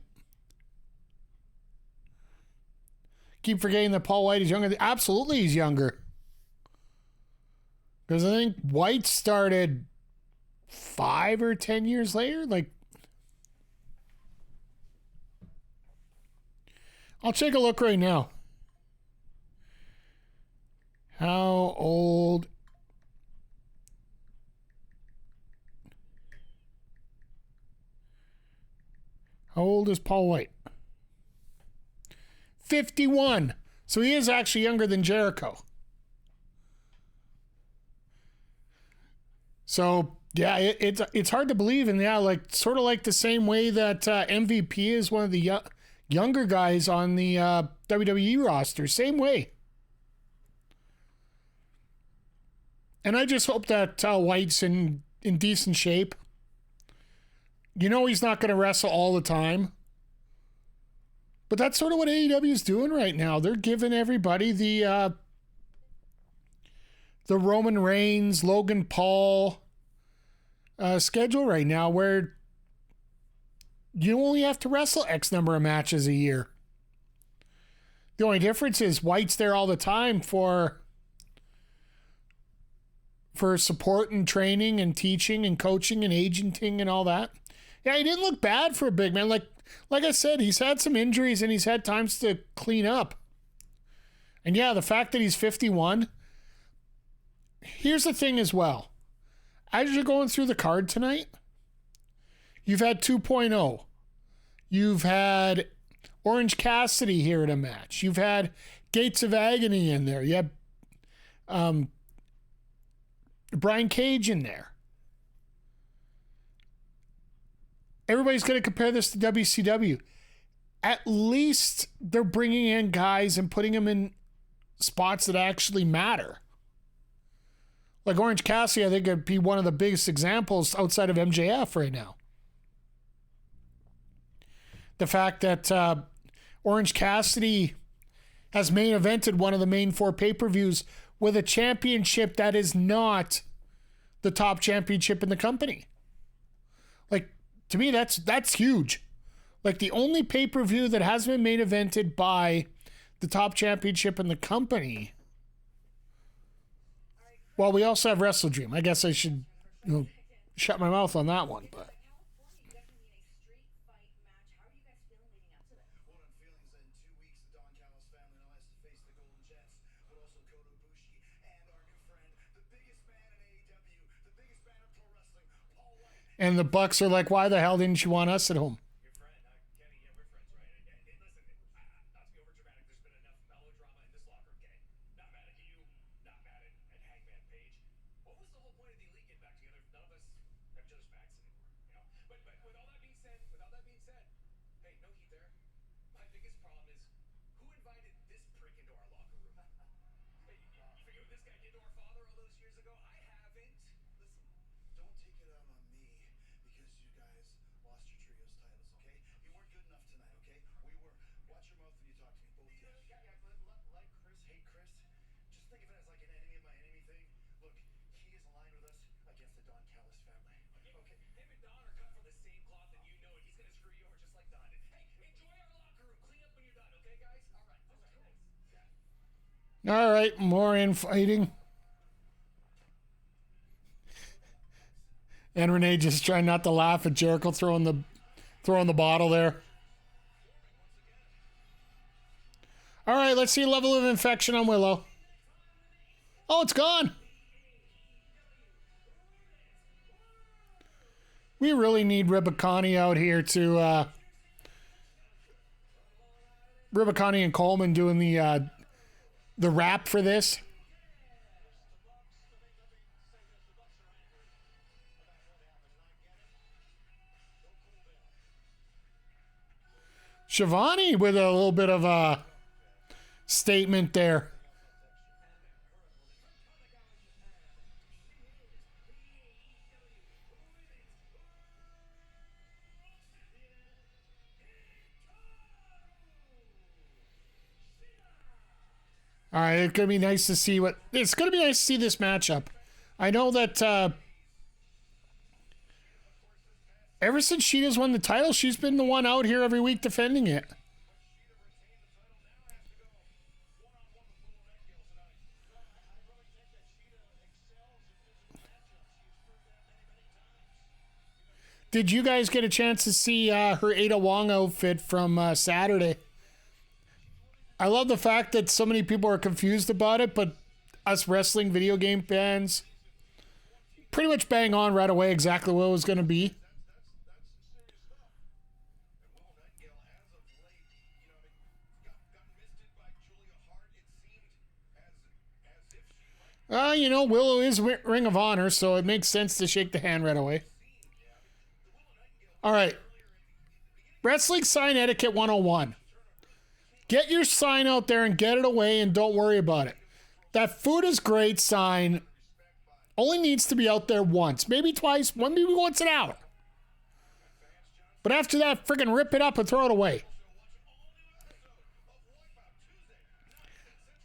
Keep forgetting that Paul White is younger. Absolutely, he's younger. Because I think White started 5 or 10 years later. Like, I'll take a look right now. How old? How old is Paul White? 51. So he is actually younger than Jericho. So yeah, it's hard to believe, and yeah, like sort of like the same way that MVP is one of the younger guys on the WWE roster. Same way. And I just hope that White's in decent shape. You know he's not going to wrestle all the time. But that's sort of what AEW is doing right now. They're giving everybody the Roman Reigns, Logan Paul schedule right now, where you only have to wrestle X number of matches a year. The only difference is White's there all the time for support and training and teaching and coaching and agenting and all that. Yeah, he didn't look bad for a big man. Like I said, he's had some injuries and he's had times to clean up. And yeah, the fact that he's 51. Here's the thing as well. As you're going through the card tonight, you've had 2.0. You've had Orange Cassidy here in a match. You've had Gates of Agony in there. You have Brian Cage in there. Everybody's going to compare this to WCW. At least they're bringing in guys and putting them in spots that actually matter. Like Orange Cassidy, I think would be one of the biggest examples outside of MJF right now. The fact that Orange Cassidy has main evented one of the main 4 pay-per-views with a championship that is not the top championship in the company. Like, to me, that's huge. Like, the only pay-per-view that has been main evented by the top championship in the company. Well, we also have Wrestle Dream. I guess I should, shut my mouth on that one, but. And the Bucks are like, why the hell didn't you want us at home? All right, more infighting. And Renee just trying not to laugh at Jericho throwing the bottle there. All right, let's see level of infection on Willow. Oh, it's gone. We really need Ribicani out here to... Ribicani and Coleman doing the rap for this. Shivani with a little bit of a statement there. All right, it's gonna be nice to see it's gonna be nice to see this matchup. I know that ever since Shida's won the title, she's been the one out here every week defending it. Did you guys get a chance to see her Ada Wong outfit from Saturday? I love the fact that so many people are confused about it, but us wrestling video game fans pretty much bang on right away exactly what it was going to be. Willow is Ring of Honor, so it makes sense to shake the hand right away. All right. Wrestling sign etiquette 101. Get your sign out there and get it away and don't worry about it. That food is great sign only needs to be out there once, maybe twice, maybe once an hour. But after that, freaking rip it up and throw it away.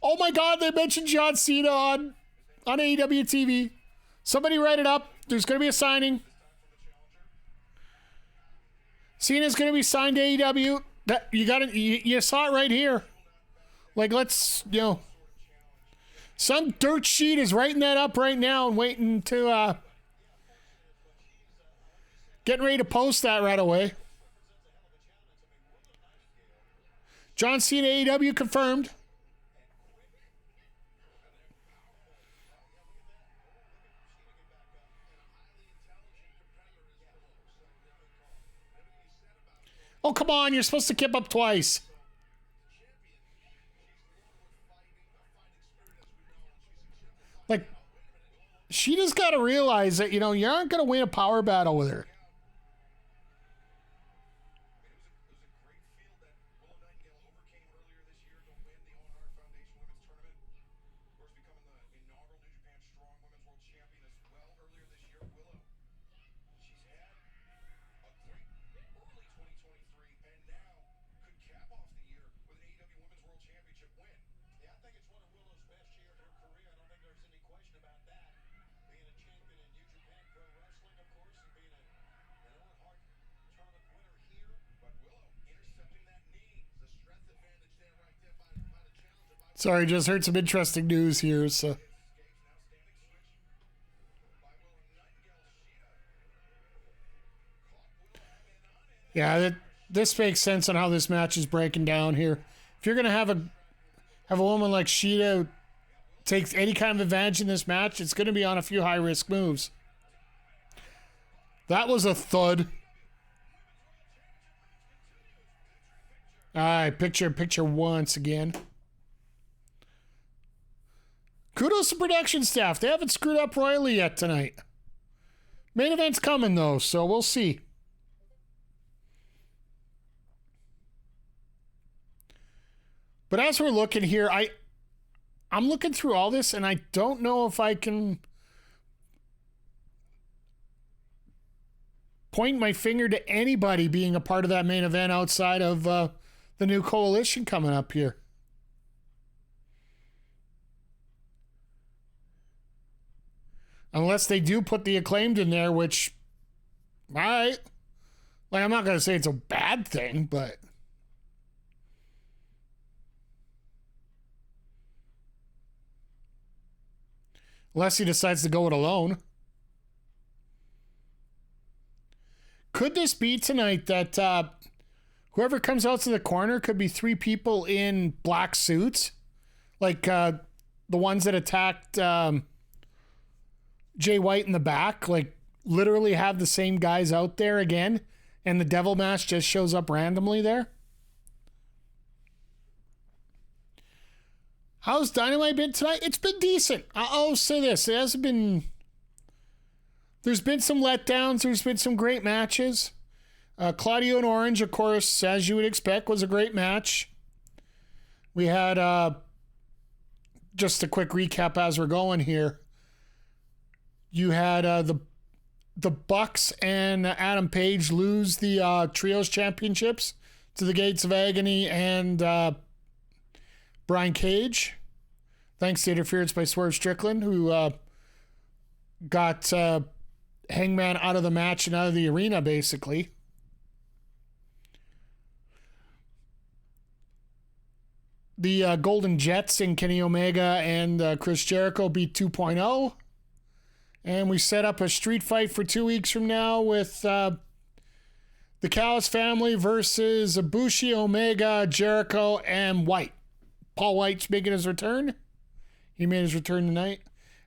Oh my God, they mentioned John Cena on AEW TV. Somebody write it up. There's going to be a signing. Cena's going to be signed to AEW. That you saw it right here. Like, let's, some dirt sheet is writing that up right now and waiting to, getting ready to post that right away. John Cena AEW confirmed. Oh, come on. You're supposed to keep up twice. Like, she just got to realize that, you aren't going to win a power battle with her. Sorry, just heard some interesting news here. So, yeah, this makes sense on how this match is breaking down here. If you're gonna have a woman like Shida take any kind of advantage in this match, it's gonna be on a few high risk moves. That was a thud. All right, picture once again. Kudos to production staff. They haven't screwed up royally yet tonight. Main event's coming, though, so we'll see. But as we're looking here, I'm looking through all this, and I don't know if I can point my finger to anybody being a part of that main event outside of the new coalition coming up here. Unless they do put the Acclaimed in there, which, all right. Like, I'm not going to say it's a bad thing, but. Unless he decides to go it alone. Could this be tonight that whoever comes out to the corner could be 3 people in black suits, like the ones that attacked Jay White in the back, like literally have the same guys out there again, and the Devil Mask just shows up randomly there. How's Dynamite been tonight? It's been decent. I'll say this. It hasn't been... There's been some letdowns. There's been some great matches. Claudio and Orange, of course, as you would expect, was a great match. We had... just a quick recap as we're going here. You had the Bucks and Adam Page lose the Trios Championships to the Gates of Agony and Brian Cage, thanks to interference by Swerve Strickland, who got Hangman out of the match and out of the arena, basically. The Golden Jets and Kenny Omega and Chris Jericho beat 2.0. And we set up a street fight for 2 weeks from now with the Callis family versus Ibushi, Omega, Jericho, and White. Paul White's making his return. He made his return tonight.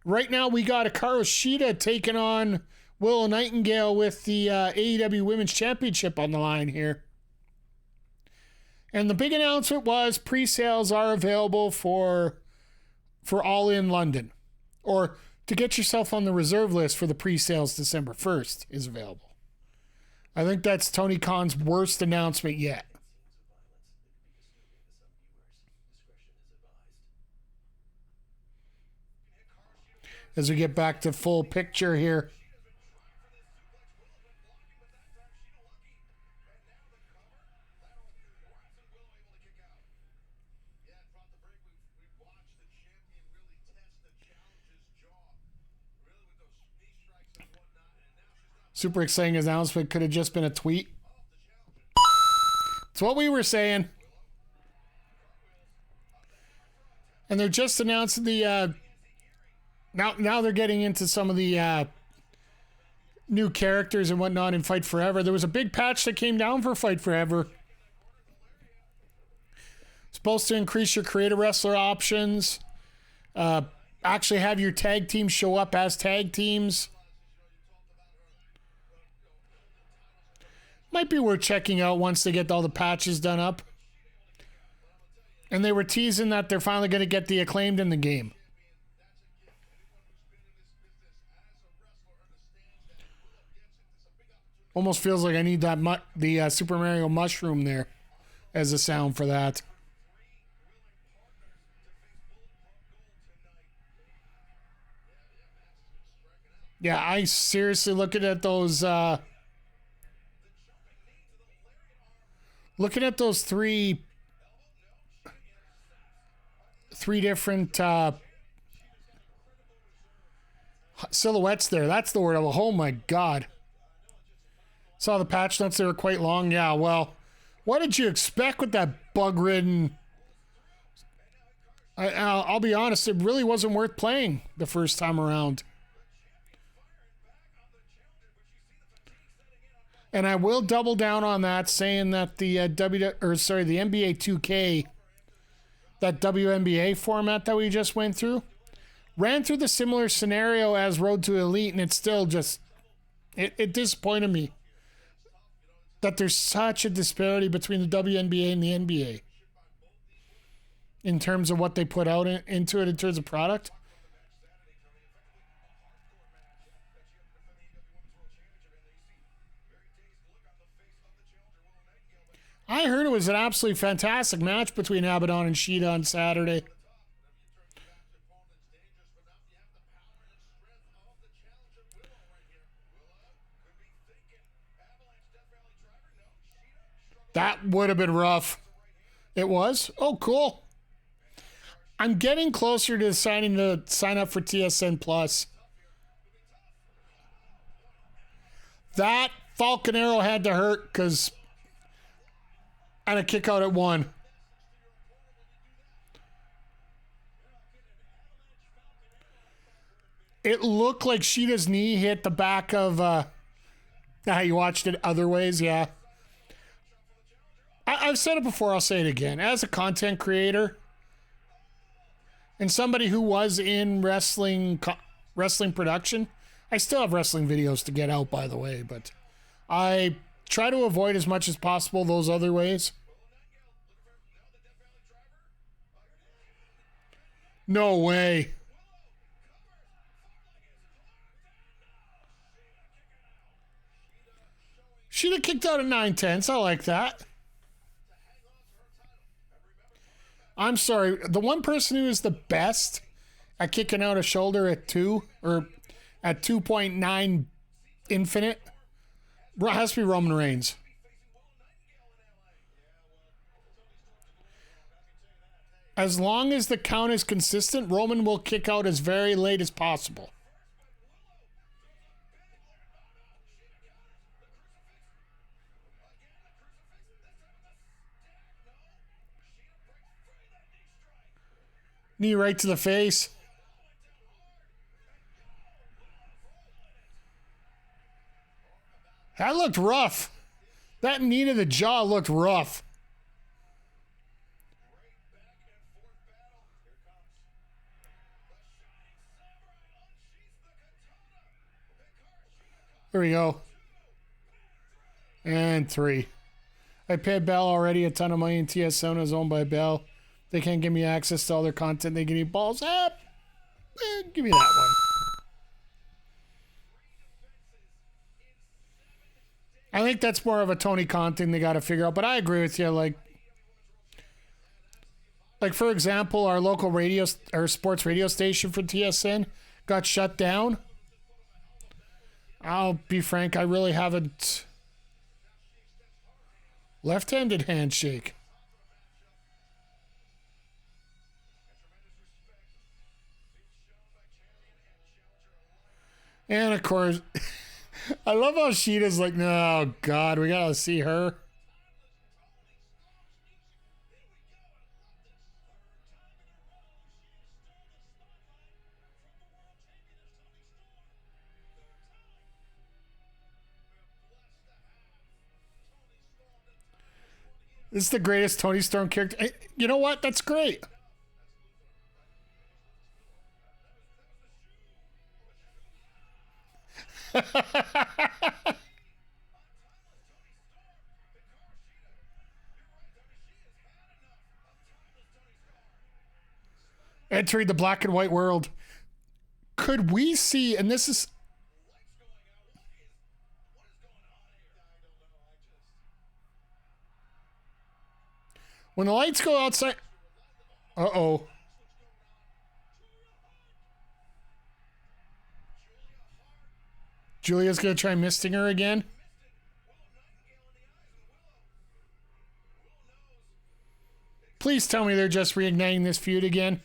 Right now, we got Hikaru Shida taking on Willow Nightengale with the AEW Women's Championship on the line here. And the big announcement was pre-sales are available for All In London. Or to get yourself on the reserve list for the pre-sales December 1st is available. I think that's Tony Khan's worst announcement yet. As we get back to full picture here. Super exciting announcement. Could have just been a tweet. It's what we were saying. And they're just announcing the... Now they're getting into some of the new characters and whatnot in Fight Forever. There was a big patch that came down for Fight Forever. Supposed to increase your creative wrestler options. Actually have your tag teams show up as tag teams. Might be worth checking out once they get all the patches done up. And they were teasing that they're finally going to get the Acclaimed in the game. Almost feels like I need that the Super Mario mushroom there as a sound for that. Yeah, I seriously looking at those three different silhouettes there. That's the word. Oh my God. Saw the patch notes. They were quite long. Yeah, well, what did you expect with that bug-ridden... I'll be honest, it really wasn't worth playing the first time around. And I will double down on that, saying that the NBA 2K, that WNBA format that we just went through, ran through the similar scenario as Road to Elite, and it still just... It disappointed me that there's such a disparity between the WNBA and the NBA in terms of what they put out into it in terms of product. I heard it was an absolutely fantastic match between Abaddon and Shida on Saturday. That would have been rough. It was? Oh, cool. I'm getting closer to deciding to sign up for TSN Plus. That Falcon Arrow had to hurt because I had a kick out at 1. It looked like Shida's knee hit the back of... you watched it other ways, yeah. I've said it before, I'll say it again. As a content creator and somebody who was in wrestling production, I still have wrestling videos to get out, by the way, but I try to avoid as much as possible those other ways. No way. She'd have kicked out at 9/10. I like that. I'm sorry. The one person who is the best at kicking out a shoulder at 2 or at 2.9 infinite has to be Roman Reigns. As long as the count is consistent, Roman will kick out as very late as possible. Knee right to the face. That looked rough. That knee to the jaw looked rough. There we go. And 3. I paid Bell already a ton of money, and TSN is owned by Bell. They can't give me access to all their content. They give me balls up. Give me that one. I think that's more of a Tony Khan thing they got to figure out. But I agree with you. Like for example, our local radio or sports radio station for TSN got shut down. I'll be frank, I really haven't. Left-handed handshake. And of course, I love how Shida's like, no, God, we gotta see her. This is the greatest Tony Storm character. You know what? That's great. Entering the black and white world. Could we see, and this is... When the lights go outside... Uh-oh. Julia's going to try misting her again. Please tell me they're just reigniting this feud again.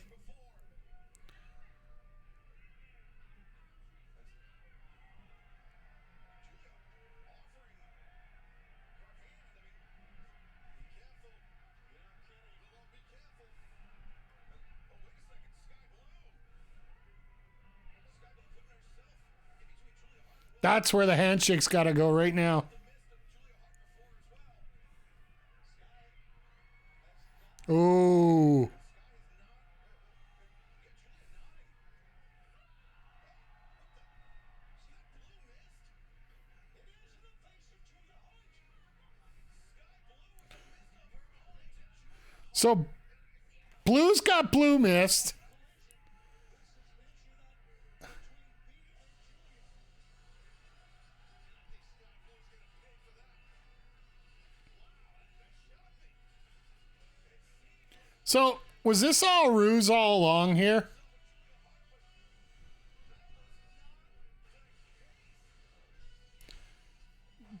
That's where the handshake's got to go right now. Ooh. So, Blue's got blue mist. So, was this all ruse all along here?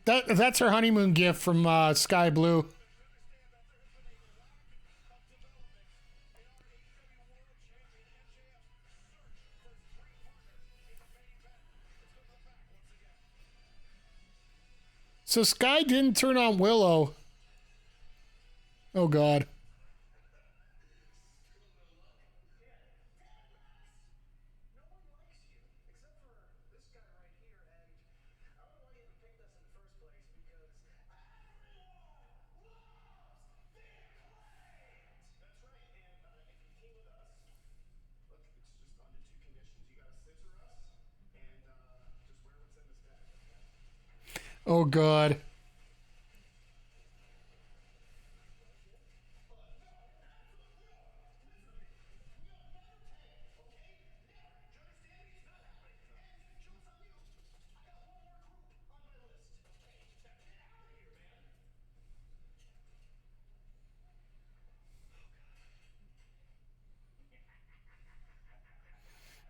That's her honeymoon gift from Sky Blue. So Sky didn't turn on Willow. Oh, God. Oh, God.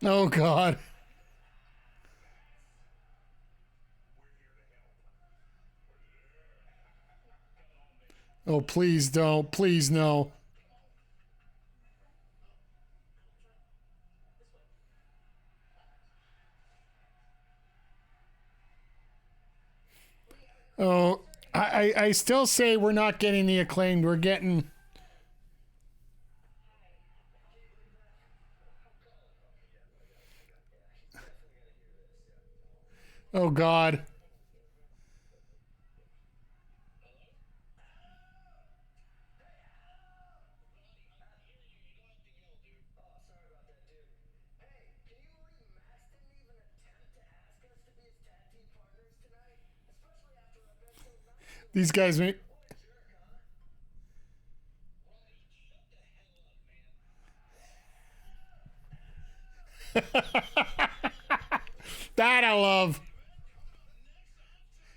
Oh, God. Oh, please don't. Please, no. Oh, I still say we're not getting the Acclaimed. We're getting... Oh, God. These guys make... That I love.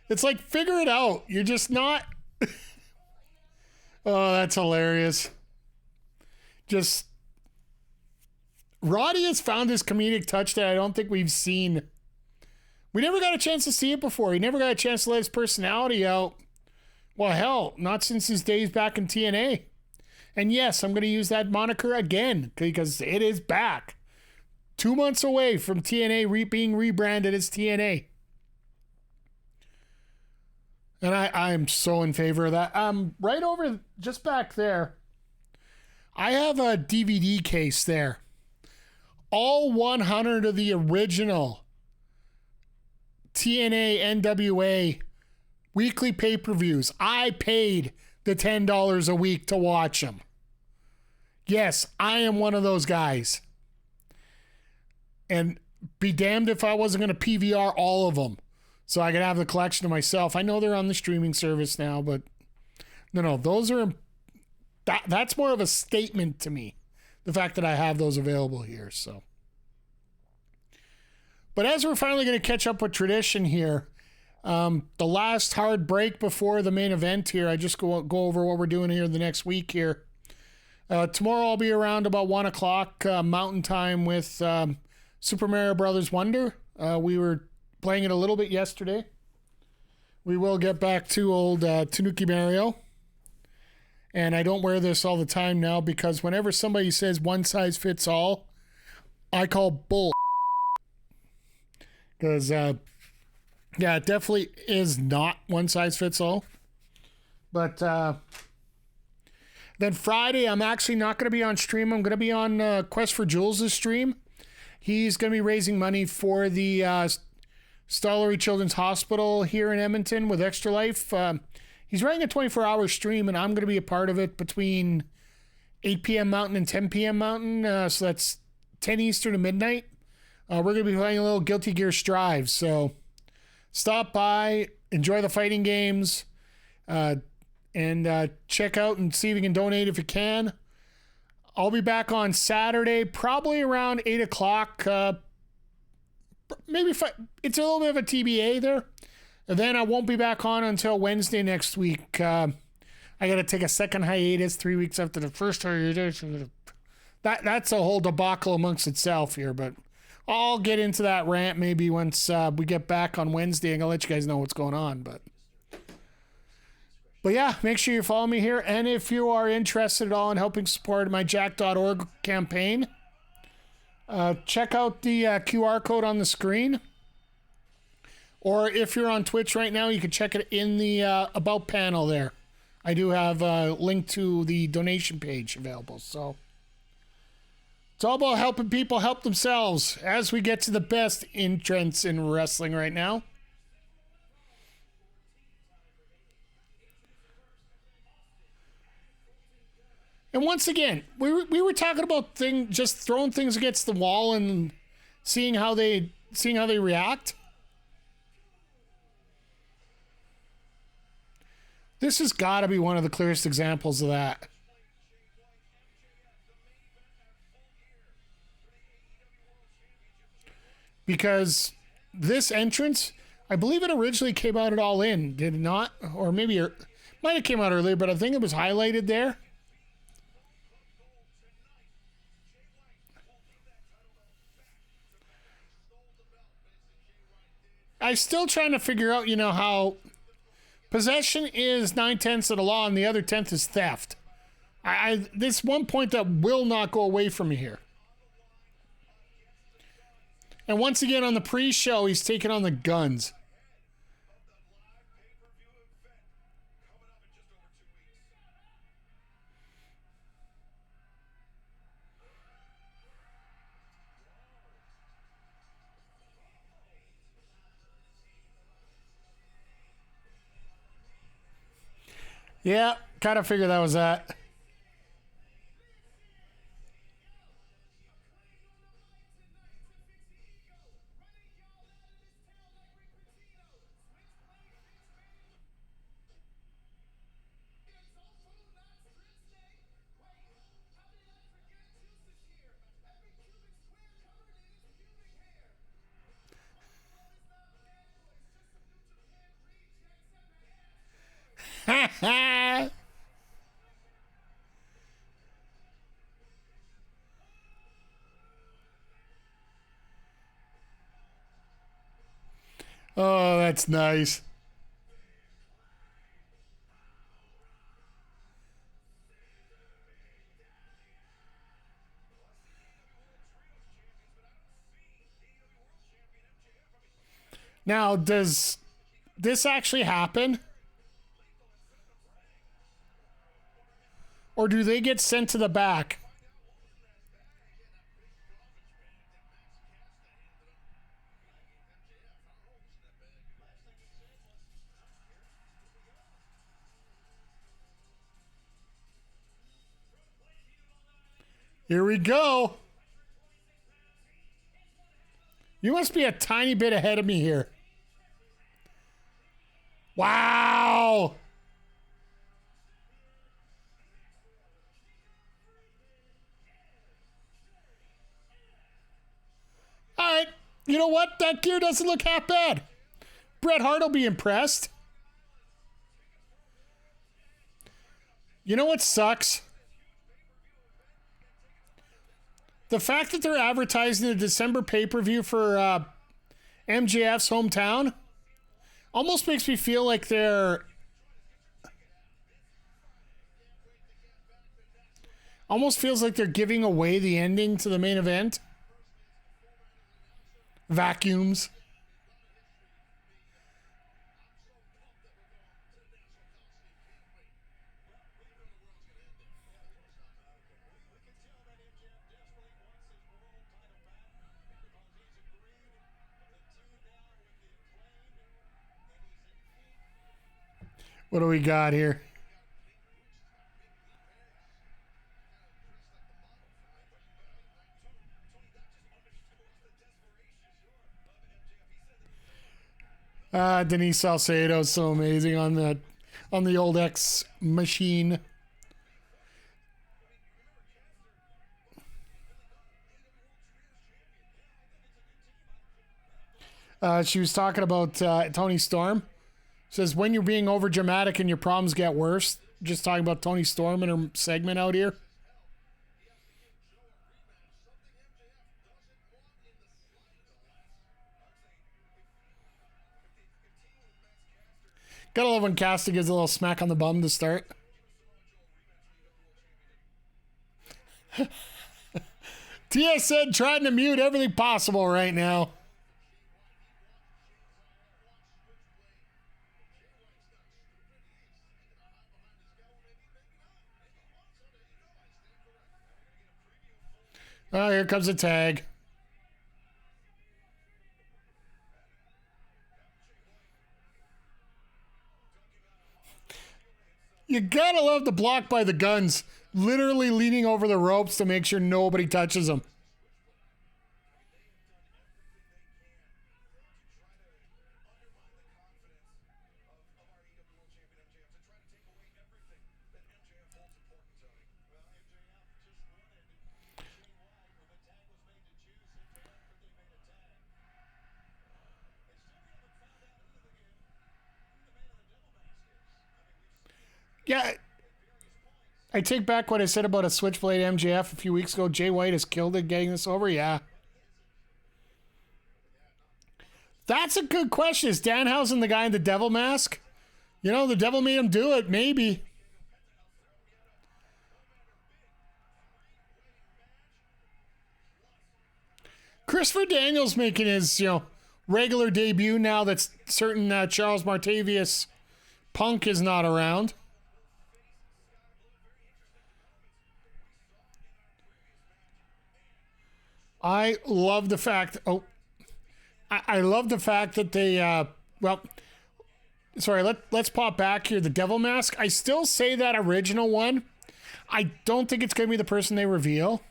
It's like, figure it out. You're just not... Oh, that's hilarious. Just... Roddy has found his comedic touch that I don't think we've seen. We never got a chance to see it before. He never got a chance to let his personality out. Well, hell, not since his days back in TNA. And yes, I'm going to use that moniker again because it is back. 2 months away from TNA being rebranded as TNA. And I'm so in favor of that. Right over just back there, I have a DVD case there. All 100 of the original TNA NWA weekly pay-per-views. I paid the $10 a week to watch them. Yes, I am one of those guys. And be damned if I wasn't going to PVR all of them so I could have the collection to myself. I know they're on the streaming service now, but no, those are... That's more of a statement to me. The fact that I have those available here, so. But as we're finally going to catch up with tradition here, the last hard break before the main event here, I just go over what we're doing here the next week here. Tomorrow I'll be around about 1 o'clock Mountain Time with Super Mario Brothers Wonder. We were playing it a little bit yesterday. We will get back to old Tanuki Mario. And I don't wear this all the time now because whenever somebody says one size fits all, I call bull. Because, yeah, it definitely is not one size fits all. But then Friday, I'm actually not going to be on stream. I'm going to be on Quest for Jules' stream. He's going to be raising money for the Stollery Children's Hospital here in Edmonton with Extra Life. He's running a 24-hour stream, and I'm going to be a part of it between 8 p.m. Mountain and 10 p.m. Mountain. So that's 10 Eastern to midnight. We're going to be playing a little Guilty Gear Strive. So stop by, enjoy the fighting games, and check out and see if you can donate if you can. I'll be back on Saturday, probably around 8 o'clock. Maybe it's a little bit of a TBA there. And then I won't be back on until Wednesday next week. I got to take a second hiatus 3 weeks after the first hiatus. That's a whole debacle amongst itself here, but I'll get into that rant maybe once we get back on Wednesday, and I'll let you guys know what's going on. But yeah, make sure you follow me here. And if you are interested at all in helping support my jack.org campaign, check out the QR code on the screen. Or if you're on Twitch right now, you can check it in the About panel there. I do have a link to the donation page available. So it's all about helping people help themselves as we get to the best entrants in wrestling right now. And once again, we were talking about just throwing things against the wall and seeing how they react. This has got to be one of the clearest examples of that. Because this entrance, I believe it originally came out at All In, did it not? Or maybe it might have came out earlier, but I think it was highlighted there. I'm still trying to figure out, how possession is 9/10 of the law and the other 10th is theft. This one point that will not go away from me here. And once again on the pre-show, he's taking on the Guns. Yeah, kind of figured that was that. Oh, that's nice. Now, does this actually happen? Or do they get sent to the back? Here we go. You must be a tiny bit ahead of me here. Wow. All right. You know what? That gear doesn't look half bad. Bret Hart will be impressed. You know what sucks? The fact that they're advertising the December pay-per-view for MJF's hometown almost makes me feel like they're... Almost feels like they're giving away the ending to the main event. Vacuums. What do we got here? Denise Salcedo is so amazing on the old X machine. She was talking about Tony Storm. Says when you're being over dramatic and your problems get worse. Just talking about Tony Storm in her segment out here. Gotta love when Cassidy gives a little smack on the bum to start. TS said trying to mute everything possible right now. Oh, here comes a tag. You gotta love the block by the Guns. Literally leaning over the ropes to make sure nobody touches them. Yeah, I take back what I said about a Switchblade MJF a few weeks ago. Jay White has killed it getting this over. Yeah. That's a good question. Is Danhausen the guy in the devil mask? You know, the devil made him do it. Maybe. Christopher Daniels making his, regular debut now that certain Charles Martavius Punk is not around. I love the fact. I love the fact that they. Let's pop back here. The Devil Mask. I still say that original one. I don't think it's going to be the person they reveal.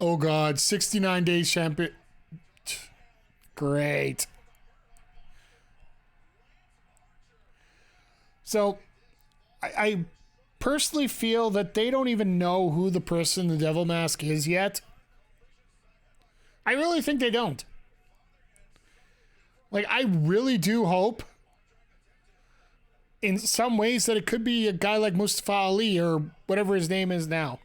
Oh God, 69 days champion. Great. So, I personally feel that they don't even know who the person in the Devil Mask is yet. I really think they don't. Like, I really do hope in some ways that it could be a guy like Mustafa Ali or whatever his name is now.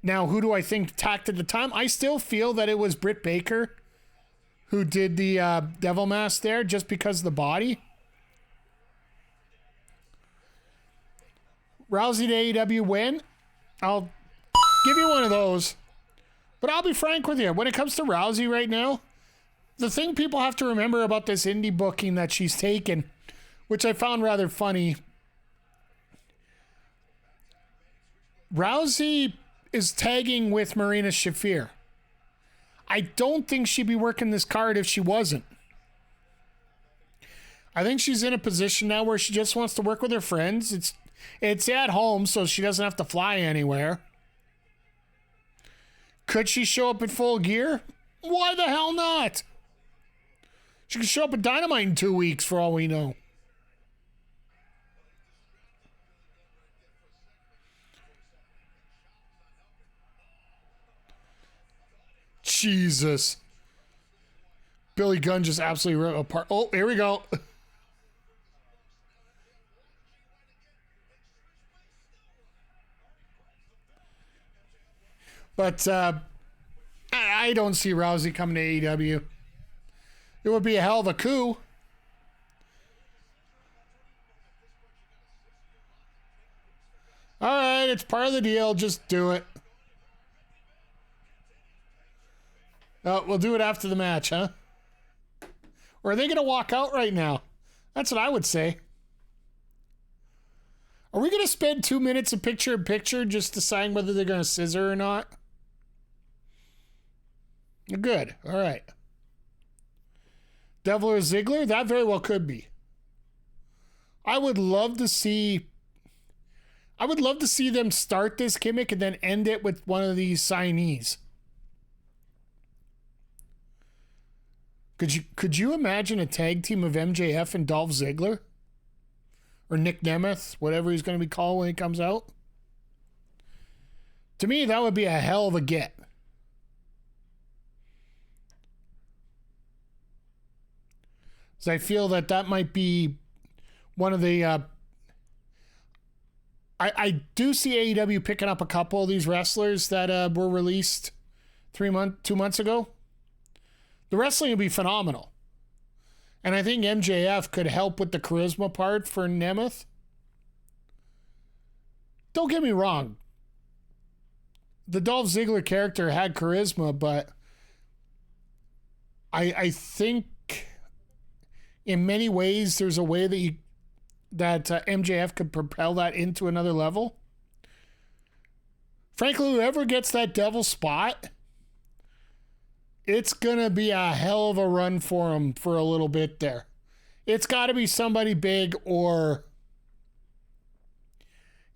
Now, who do I think tacked at the time? I still feel that it was Britt Baker who did the Devil Mask there just because of the body. Rousey to AEW win. I'll give you one of those. But I'll be frank with you. When it comes to Rousey right now, the thing people have to remember about this indie booking that she's taken, which I found rather funny, Rousey is tagging with Marina Shafir. I don't think she'd be working this card if she wasn't. I think she's in a position now where she just wants to work with her friends. It's at home, so she doesn't have to fly anywhere. Could she show up in full gear? Why the hell not? She could show up at Dynamite in 2 weeks for all we know. Jesus. Billy Gunn just absolutely ripped apart. Oh, here we go. But I don't see Rousey coming to AEW. It would be a hell of a coup. All right, it's part of the deal. Just do it. We'll do it after the match, huh? Or are they going to walk out right now? That's what I would say. Are we going to spend 2 minutes of picture-in-picture just deciding whether they're going to scissor or not? Good. All right. Devil or Ziggler? That very well could be. I would love to see them start this gimmick and then end it with one of these signees. Could you imagine a tag team of MJF and Dolph Ziggler? Or Nick Nemeth, whatever he's going to be called when he comes out? To me, that would be a hell of a get. So I feel that might be one of the... I do see AEW picking up a couple of these wrestlers that were released 2 months ago. The wrestling would be phenomenal. And I think MJF could help with the charisma part for Nemeth. Don't get me wrong. The Dolph Ziggler character had charisma, but I think in many ways there's a way that MJF could propel that into another level. Frankly, whoever gets that devil spot, it's going to be a hell of a run for him for a little bit there. It's got to be somebody big or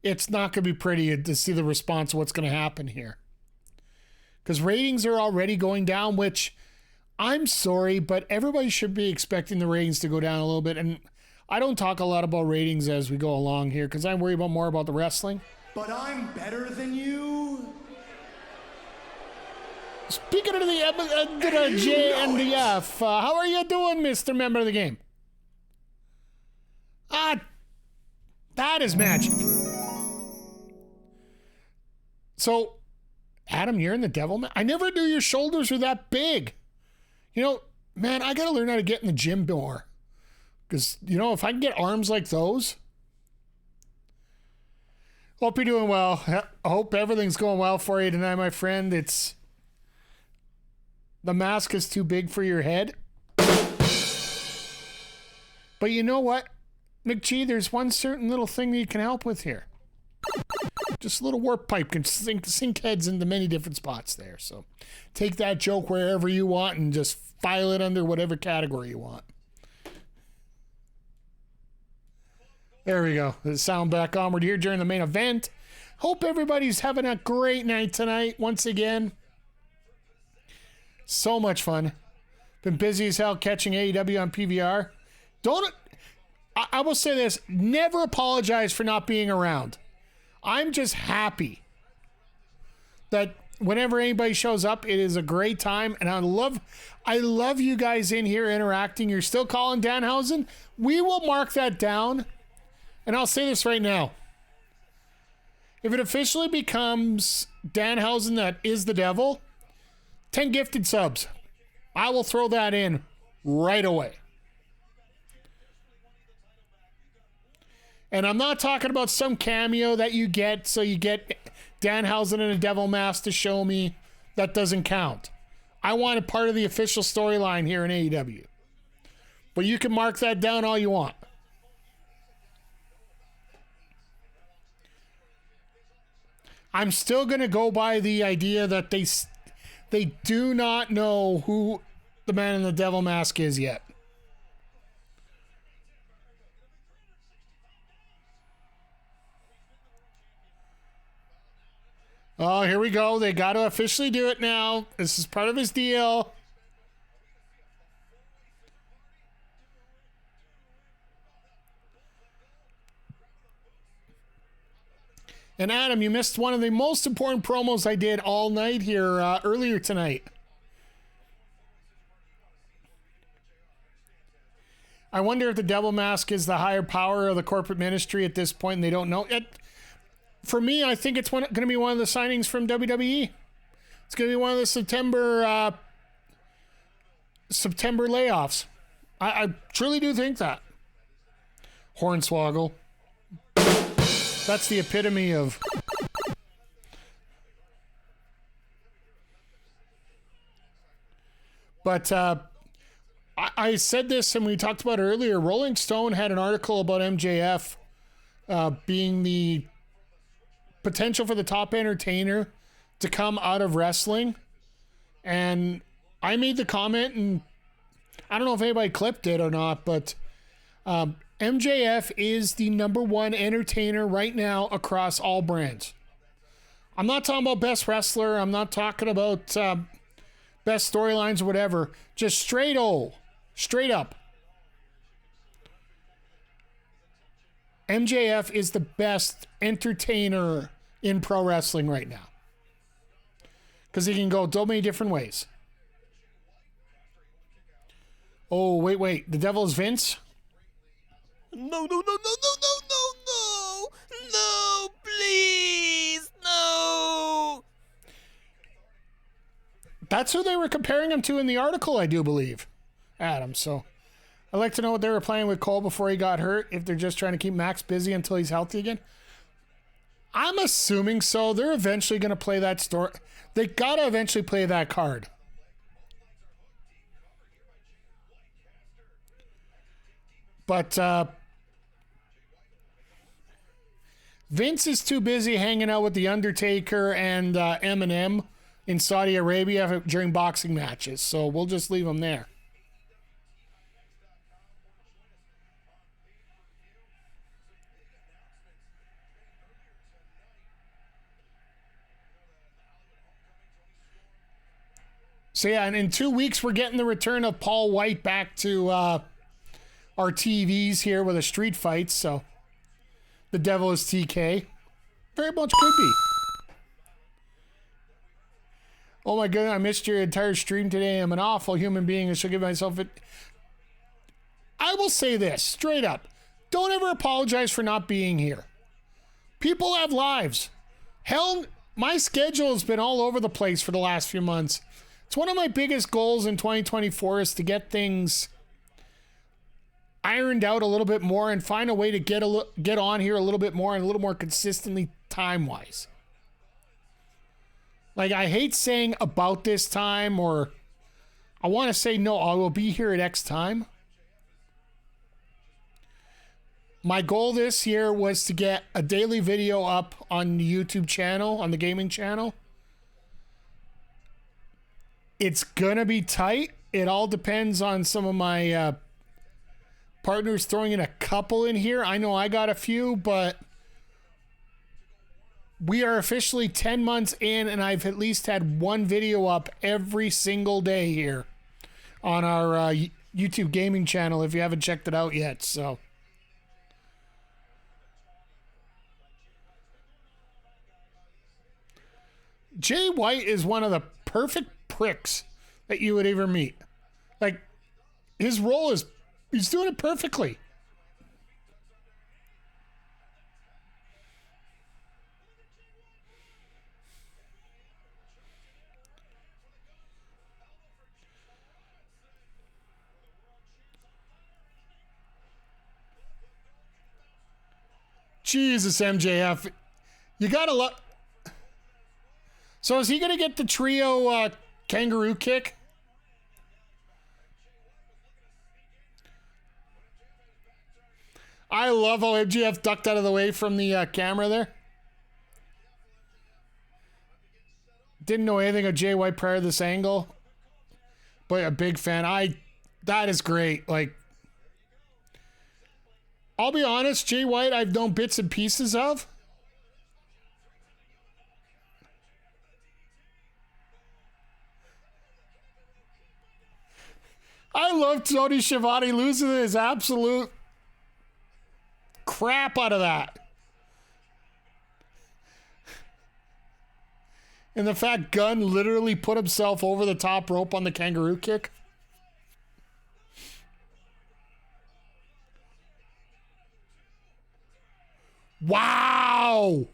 it's not going to be pretty to see the response of what's going to happen here. Because ratings are already going down, which I'm sorry, but everybody should be expecting the ratings to go down a little bit. And I don't talk a lot about ratings as we go along here because I'm worried more about the wrestling. But I'm better than you. Speaking of the J and the F, how are you doing, Mr. Member of the Game? That is magic. So, Adam, you're in the devil man. I never knew your shoulders were that big. You know, man, I got to learn how to get in the gym more. Because, you know, if I can get arms like those. Hope you're doing well. I hope everything's going well for you tonight, my friend. The mask is too big for your head. But you know what, McGee, there's one certain little thing that you can help with here. Just a little warp pipe can sink heads into many different spots there. So take that joke wherever you want and just file it under whatever category you want. There we go. The sound back on. We're here during the main event. Hope everybody's having a great night tonight once again. So much fun. Been busy as hell catching AEW on PVR. I will say this, never apologize for not being around. I'm just happy that whenever anybody shows up, it is a great time, and I love you guys in here interacting. You're still calling Danhausen. We will mark that down, and I'll say this right now. If it officially becomes Danhausen that is the devil, 10 gifted subs. I will throw that in right away. And I'm not talking about some cameo that you get, so you get Danhausen in a devil mask to show me. That doesn't count. I want a part of the official storyline here in AEW. But you can mark that down all you want. I'm still going to go by the idea that they do not know who the man in the devil mask is yet. Oh, here we go. They got to officially do it now. This is part of his deal. And Adam, you missed one of the most important promos I did all night here earlier tonight. I wonder if the devil mask is the higher power of the corporate ministry at this point and they don't know it. For me, I think it's going to be one of the signings from WWE. It's going to be one of the September layoffs. I truly do think that. Hornswoggle. That's the epitome of... But I said this and we talked about it earlier. Rolling Stone had an article about MJF being the potential for the top entertainer to come out of wrestling. And I made the comment, and I don't know if anybody clipped it or not, but MJF is the number one entertainer right now across all brands. I'm not talking about best wrestler. I'm not talking about best storylines or whatever. Just straight up. MJF is the best entertainer in pro wrestling right now. Because he can go so many different ways. Oh, wait. The devil is Vince? No, please, no. That's who they were comparing him to in the article, I do believe, Adam. So I'd like to know what they were playing with Cole before he got hurt, if they're just trying to keep Max busy until he's healthy again. I'm assuming so. They're eventually going to play that story. They got to eventually play that card. But Vince is too busy hanging out with The Undertaker and Eminem in Saudi Arabia during boxing matches. So we'll just leave him there. So yeah, and in 2 weeks, we're getting the return of Paul White back to our TVs here with a street fight. So the devil is TK. Very much could be. Oh my goodness, I missed your entire stream today. I'm an awful human being. I should give myself it. I will say this straight up. Don't ever apologize for not being here. People have lives. Hell, my schedule has been all over the place for the last few months. It's one of my biggest goals in 2024 is to get things ironed out a little bit more and find a way to get on here a little bit more and a little more consistently time-wise. Like, I hate saying about this time, or I want to say, no, I will be here at X time. My goal this year was to get a daily video up on the YouTube channel, on the gaming channel. It's going to be tight. It all depends on some of my partners throwing in a couple in here. I know I got a few, but we are officially 10 months in, and I've at least had one video up every single day here on our YouTube gaming channel if you haven't checked it out yet. So Jay White is one of the perfect pricks that you would ever meet. Like, his role is, he's doing it perfectly. Jesus, MJF. You gotta look. So is he going to get the trio kangaroo kick? I love how MJF ducked out of the way from the camera there. Didn't know anything of Jay White prior to this angle. But a big fan. That is great. Like, I'll be honest, Jay White I've known bits and pieces of. I love Tony Schiavone losing his absolute crap out of that. And the fact Gunn literally put himself over the top rope on the kangaroo kick. Wow.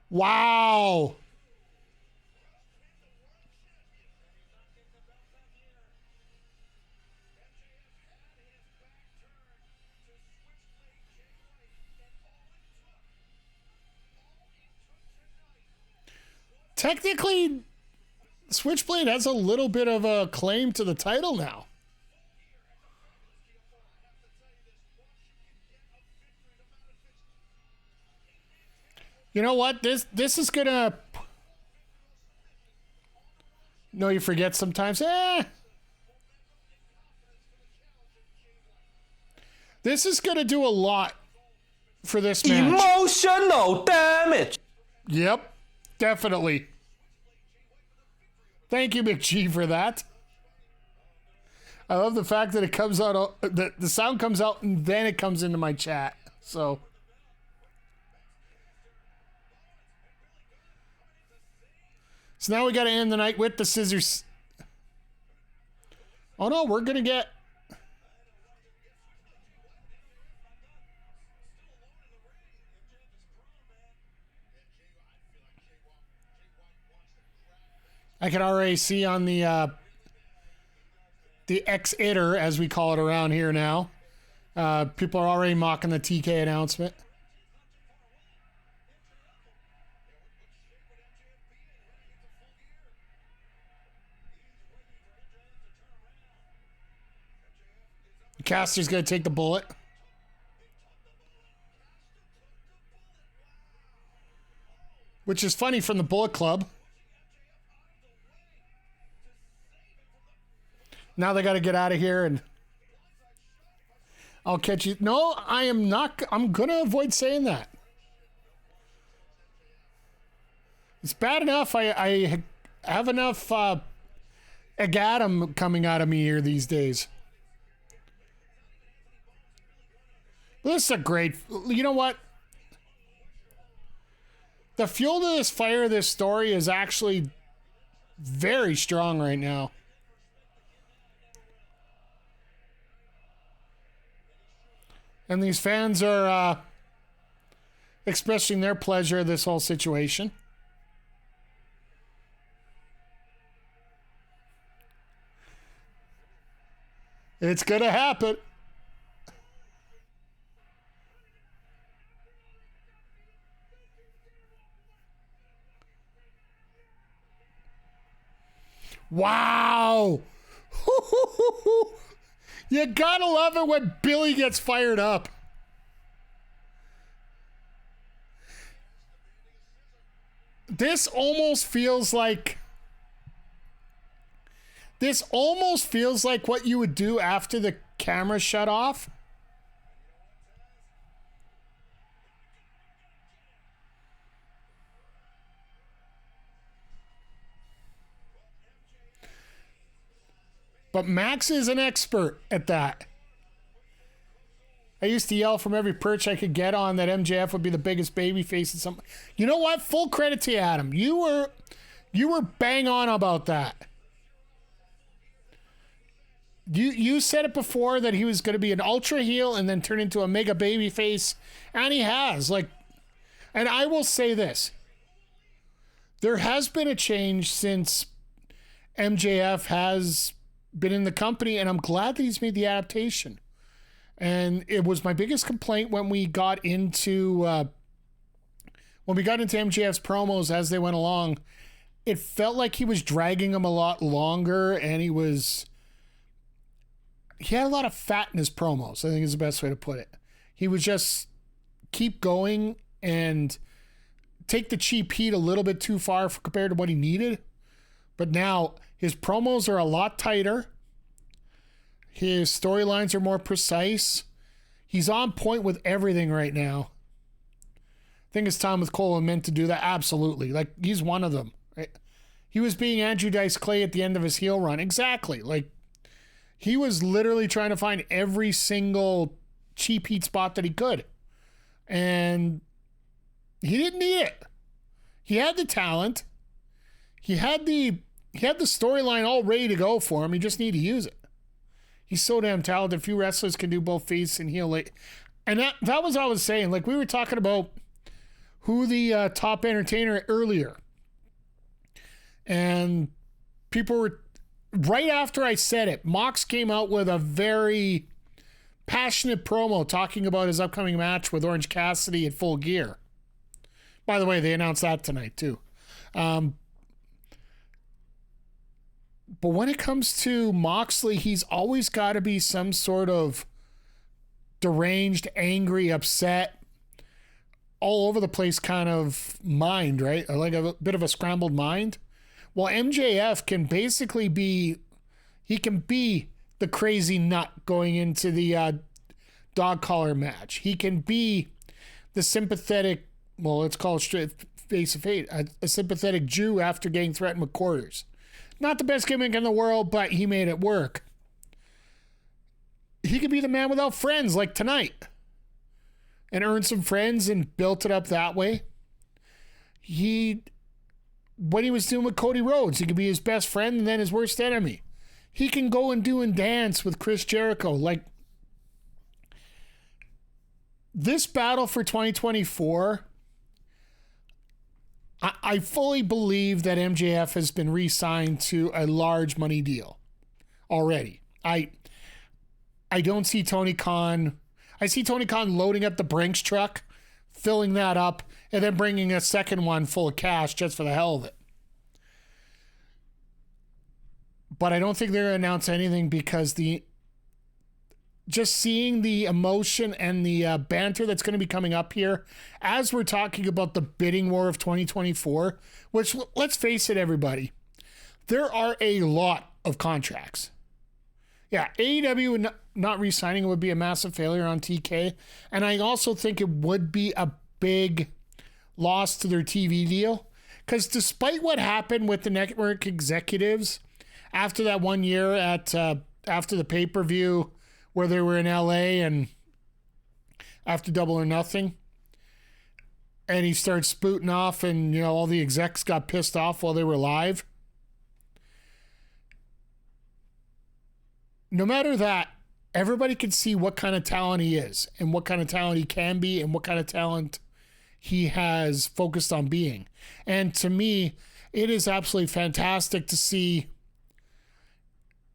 Wow. Technically, Switchblade has a little bit of a claim to the title now. You know what? This is gonna. No, you forget sometimes. This is gonna do a lot for this match. Emotional damage. Yep, definitely. Thank you, McGee, for that. I love the fact that it comes out, the sound comes out and then it comes into my chat. So now we got to end the night with the scissors. Oh no, we're going to get... I can already see on the X-Itter, as we call it around here now. People are already mocking the TK announcement. Caster's going to take the bullet. Which is funny from the Bullet Club. Now they got to get out of here and I'll catch you. No, I am not. I'm going to avoid saying that. It's bad enough. I have enough agadam coming out of me here these days. This is a great, you know what? The fuel to this fire, this story is actually very strong right now. And these fans are expressing their pleasure of this whole situation. It's going to happen. Wow. You gotta love it when Billy gets fired up. This almost feels like what you would do after the camera shut off. But Max is an expert at that. I used to yell from every perch I could get on that MJF would be the biggest babyface in something. You know what? Full credit to you, Adam. You were bang on about that. You said it before that he was going to be an ultra heel and then turn into a mega babyface, and he has. And I will say this: there has been a change since MJF has been in the company, and I'm glad that he's made the adaptation. And it was my biggest complaint when we got into MJF's promos as they went along. It felt like he was dragging them a lot longer, and he had a lot of fat in his promos, I think is the best way to put it. He would just keep going and take the cheap heat a little bit too far compared to what he needed. But now his promos are a lot tighter. His storylines are more precise. He's on point with everything right now. I think his time with Cole meant to do that. Absolutely. He's one of them. Right? He was being Andrew Dice Clay at the end of his heel run. Exactly. He was literally trying to find every single cheap heat spot that he could. And he didn't need it. He had the talent. He had the storyline all ready to go for him. He just needed to use it. He's so damn talented. Few wrestlers can do both face and heel. And that was what I was saying. We were talking about who the top entertainer earlier. And people were, right after I said it, Mox came out with a very passionate promo talking about his upcoming match with Orange Cassidy at Full Gear. By the way, they announced that tonight too. But when it comes to Moxley, he's always got to be some sort of deranged, angry, upset, all over the place kind of mind, right? Like a bit of a scrambled mind. Well, MJF can basically be the crazy nut going into the dog collar match. He can be the sympathetic, well, let's call it straight face of fate, a sympathetic Jew after getting threatened with quarters. Not the best gimmick in the world, but he made it work. He could be the man without friends like tonight and earn some friends and built it up that way. When he was doing with Cody Rhodes, he could be his best friend and then his worst enemy. He can go and do and dance with Chris Jericho. This battle for 2024, I fully believe that MJF has been re-signed to a large money deal already. I don't see Tony Khan. I see Tony Khan loading up the Brinks truck, filling that up, and then bringing a second one full of cash just for the hell of it. But I don't think they're going to announce anything because just seeing the emotion and the banter that's going to be coming up here as we're talking about the bidding war of 2024, which, let's face it, everybody, there are a lot of contracts. Yeah, AEW not re-signing would be a massive failure on TK, and I also think it would be a big loss to their TV deal, because despite what happened with the network executives after that 1 year after the pay-per-view where they were in LA and after Double or Nothing, and he starts spooting off, and all the execs got pissed off while they were live. No matter that, everybody can see what kind of talent he is and what kind of talent he can be and what kind of talent he has focused on being. And to me, it is absolutely fantastic to see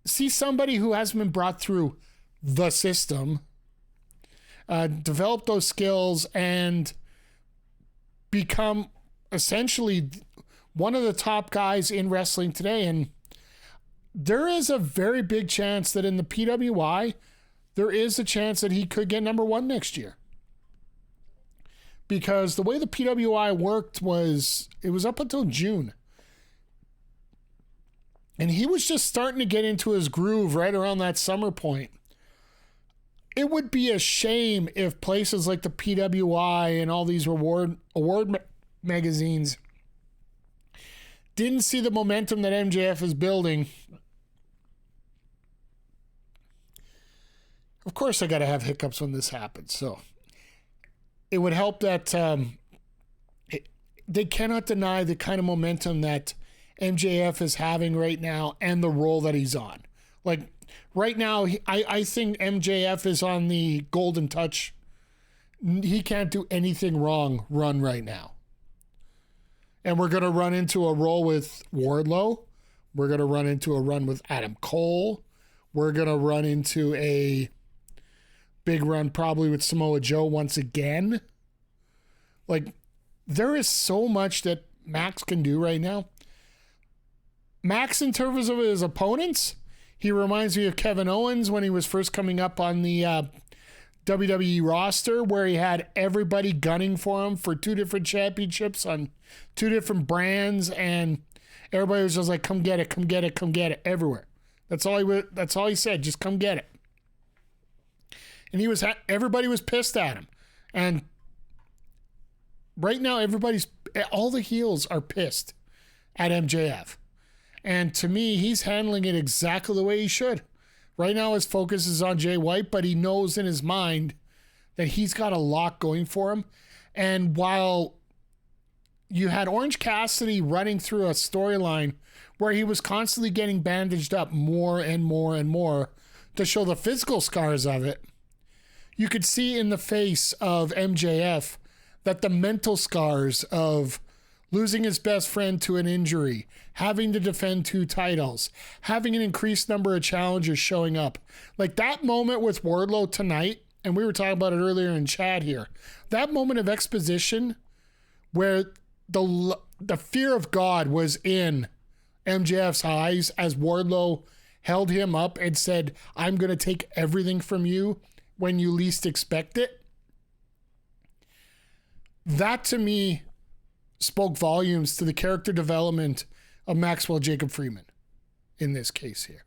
somebody who hasn't been brought through the system develop those skills and become essentially one of the top guys in wrestling today. And there is a very big chance that in the PWI, there is a chance that he could get number one next year. Because the way the PWI worked was, it was up until June. And he was just starting to get into his groove right around that summer point. It would be a shame if places like the PWI and all these award magazines didn't see the momentum that MJF is building. Of course, I got to have hiccups when this happens. So it would help that they cannot deny the kind of momentum that MJF is having right now and the role that he's on. Like right now, I think MJF is on the golden touch. He can't do anything wrong run right now. And we're going to run into a role with Wardlow. We're going to run into a run with Adam Cole. We're going to run into a big run probably with Samoa Joe once again. Like, there is so much that Max can do right now. Max, in terms of his opponents, he reminds me of Kevin Owens when he was first coming up on the WWE roster, where he had everybody gunning for him for 2 different championships on 2 different brands, and everybody was just like, come get it, come get it, come get it, everywhere. That's all he said, just come get it. And everybody was pissed at him. And right now, all the heels are pissed at MJF. And to me, he's handling it exactly the way he should. Right now, his focus is on Jay White, but he knows in his mind that he's got a lot going for him. And while you had Orange Cassidy running through a storyline where he was constantly getting bandaged up more and more and more to show the physical scars of it, you could see in the face of MJF that the mental scars of losing his best friend to an injury, having to defend 2 titles, having an increased number of challengers showing up. Like that moment with Wardlow tonight, and we were talking about it earlier in chat here, that moment of exposition where the fear of God was in MJF's eyes as Wardlow held him up and said, I'm going to take everything from you when you least expect it. That to me spoke volumes to the character development of Maxwell Jacob Freeman in this case here.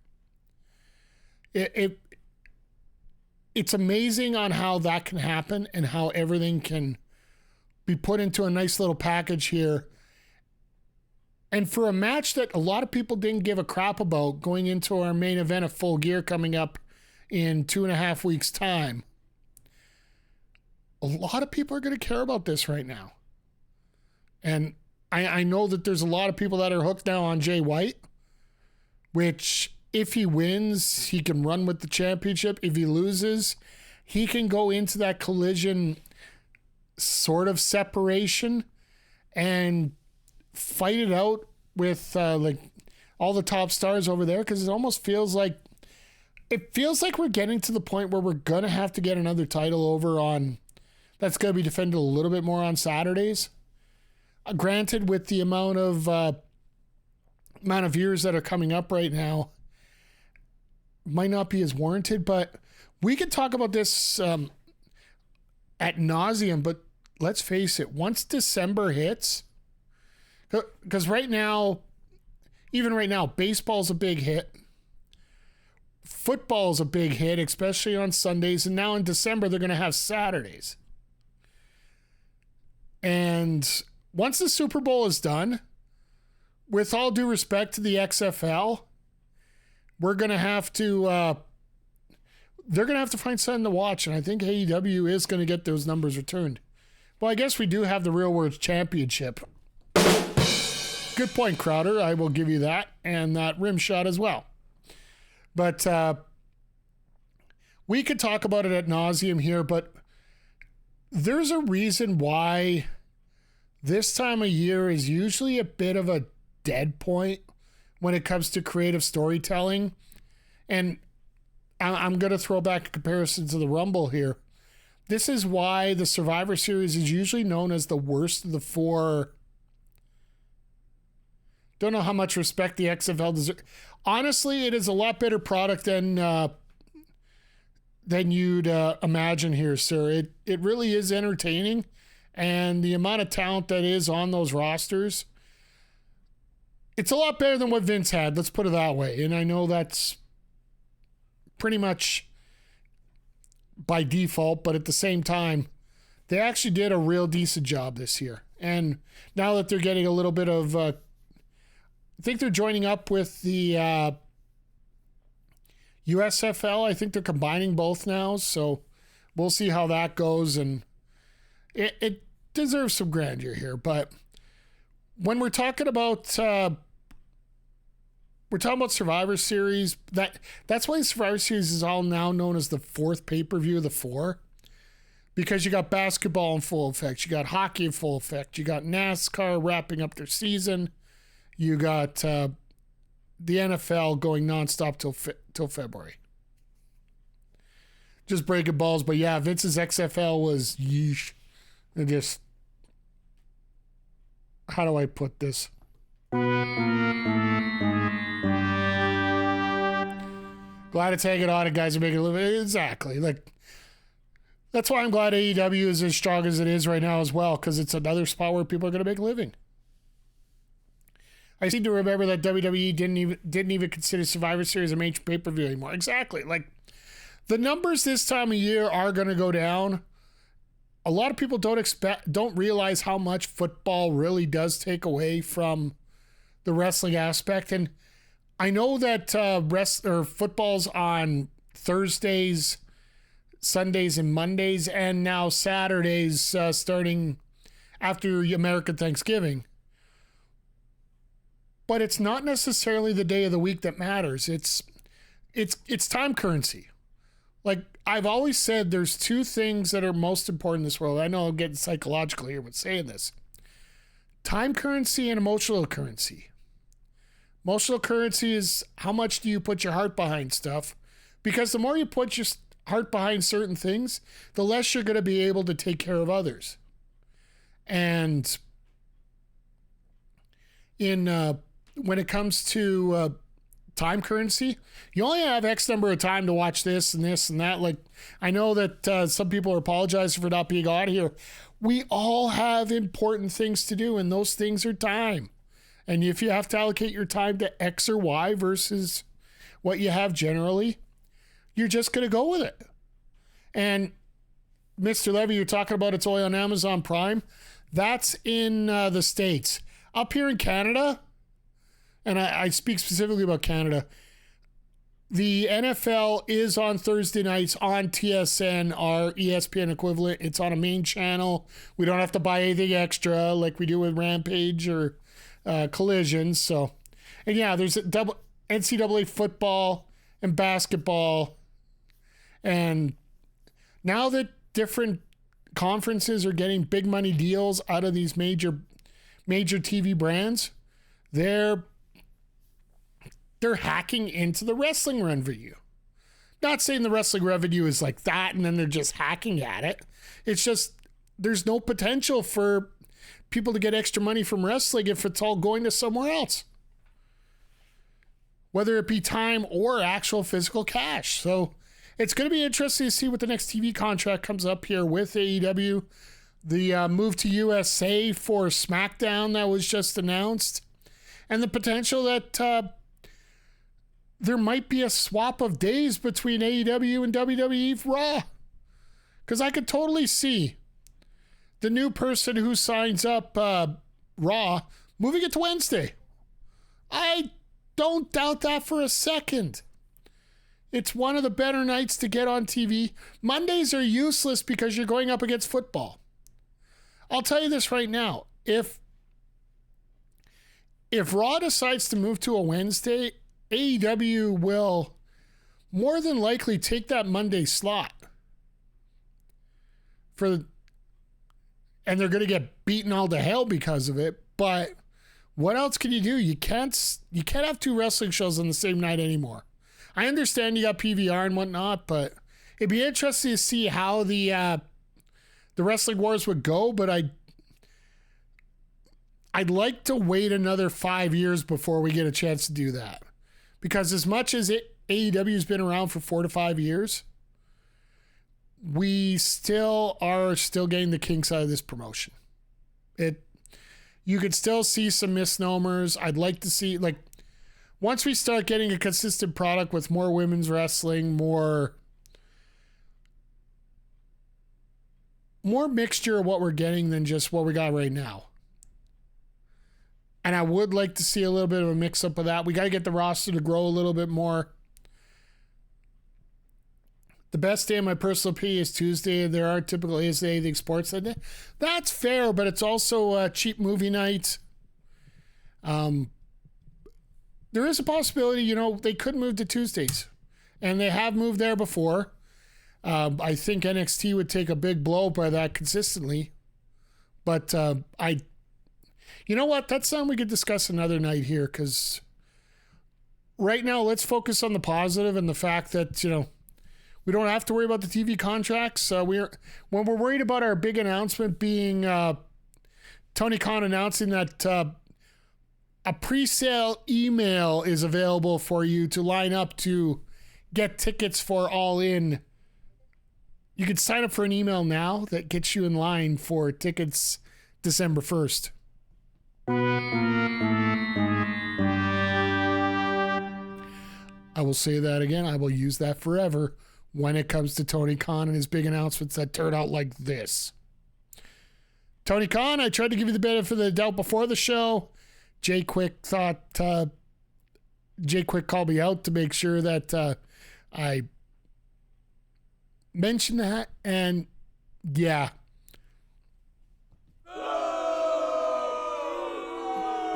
It's amazing on how that can happen and how everything can be put into a nice little package here. And for a match that a lot of people didn't give a crap about going into our main event of Full Gear coming up in 2.5 weeks' time, a lot of people are going to care about this right now. And I know that there's a lot of people that are hooked now on Jay White, which if he wins, he can run with the championship. If he loses, he can go into that Collision sort of separation and fight it out with like all the top stars over there, because it almost feels like we're getting to the point where we're going to have to get another title over on that's going to be defended a little bit more on Saturdays. Granted, with the amount of viewers that are coming up right now, might not be as warranted, but we could talk about this at nauseum. But let's face it, once December hits, because even right now, baseball's a big hit. Football's a big hit, especially on Sundays. And now in December, they're going to have Saturdays. And once the Super Bowl is done, with all due respect to the XFL, we're going to have to, they're going to have to find something to watch. And I think AEW is going to get those numbers returned. Well, I guess we do have the Real World Championship. Good point, Crowder. I will give you that. And that rim shot as well. But we could talk about it ad nauseum here, but there's a reason why this time of year is usually a bit of a dead point when it comes to creative storytelling. And I'm going to throw back a comparison to the Rumble here. This is why the Survivor Series is usually known as the worst of the four. Don't know how much respect the XFL deserves. Honestly, it is a lot better product than you'd imagine here, sir. It really is entertaining, and the amount of talent that is on those rosters, it's a lot better than what Vince had. Let's put it that way. And I know that's pretty much by default, but at the same time, they actually did a real decent job this year. And now that they're getting a little bit of I think they're joining up with the USFL. I think they're combining both now, so we'll see how that goes. And it deserves some grandeur here. But when we're talking about Survivor Series, that's why Survivor Series is all now known as the fourth pay-per-view of the four, because you got basketball in full effect, you got hockey in full effect, you got NASCAR wrapping up their season. You got the NFL going nonstop till February. Just breaking balls, but yeah, Vince's XFL was yeesh. It just, how do I put this? Glad it's hanging on and guys are making a living. Exactly. Like, that's why I'm glad AEW is as strong as it is right now as well, because it's another spot where people are going to make a living. I seem to remember that WWE didn't even consider Survivor Series a major pay-per-view anymore. Exactly. Like, the numbers this time of year are going to go down. A lot of people don't realize how much football really does take away from the wrestling aspect. And I know that football's on Thursdays, Sundays, and Mondays, and now Saturdays starting after American Thanksgiving. But it's not necessarily the day of the week that matters. It's time currency. Like I've always said, there's two things that are most important in this world. I know I'm getting psychological here with saying this. Time currency and emotional currency. Emotional currency is how much do you put your heart behind stuff? Because the more you put your heart behind certain things, the less you're going to be able to take care of others. And when it comes to time currency, you only have X number of time to watch this and this and that. Like, I know that some people are apologizing for not being on here. We all have important things to do, and those things are time. And if you have to allocate your time to X or Y versus what you have generally, you're just going to go with it. And Mr. Levy, you're talking about it's only on Amazon Prime. That's in the States. Up here in Canada, and I speak specifically about Canada, the NFL is on Thursday nights on TSN, our ESPN equivalent. It's on a main channel. We don't have to buy anything extra like we do with Rampage or Collision. So, and yeah, there's a double NCAA football and basketball. And now that different conferences are getting big money deals out of these major TV brands, they're hacking into the wrestling revenue. Not saying the wrestling revenue is like that and then they're just hacking at it. It's just there's no potential for people to get extra money from wrestling if it's all going to somewhere else, whether it be time or actual physical cash. So it's going to be interesting to see what the next TV contract comes up here with AEW. The move to USA for SmackDown that was just announced, and the potential that there might be a swap of days between AEW and WWE Raw. Because I could totally see the new person who signs up Raw moving it to Wednesday. I don't doubt that for a second. It's one of the better nights to get on TV. Mondays are useless because you're going up against football. I'll tell you this right now. If Raw decides to move to a Wednesday, AEW will more than likely take that Monday slot. And they're going to get beaten all to hell because of it. But what else can you do? You can't have two wrestling shows on the same night anymore. I understand you got PVR and whatnot, but it'd be interesting to see how the Wrestling Wars would go. But I'd like to wait another 5 years before we get a chance to do that, because as much as AEW has been around for 4 to 5 years, we still getting the kinks out of this promotion. You could still see some misnomers. I'd like to see, like, once we start getting a consistent product with more women's wrestling, more mixture of what we're getting than just what we got right now. And I would like to see a little bit of a mix up of that. We got to get the roster to grow a little bit more. The best day in my personal opinion is Tuesday. There are typical Is There Anything Sports that day. That's fair, but it's also a cheap movie night. There is a possibility, they could move to Tuesdays. And they have moved there before. I think NXT would take a big blow by that consistently. But you know what? That's something we could discuss another night here, because right now let's focus on the positive and the fact that, we don't have to worry about the TV contracts. When we're worried about our big announcement being Tony Khan announcing that a pre-sale email is available for you to line up to get tickets for All In. You could sign up for an email now that gets you in line for tickets December 1st. I will say that again. I will use that forever when it comes to Tony Khan and his big announcements that turn out like this. Tony Khan, I tried to give you the benefit of the doubt before the show. Jay Quick called me out to make sure that I mentioned that, and yeah.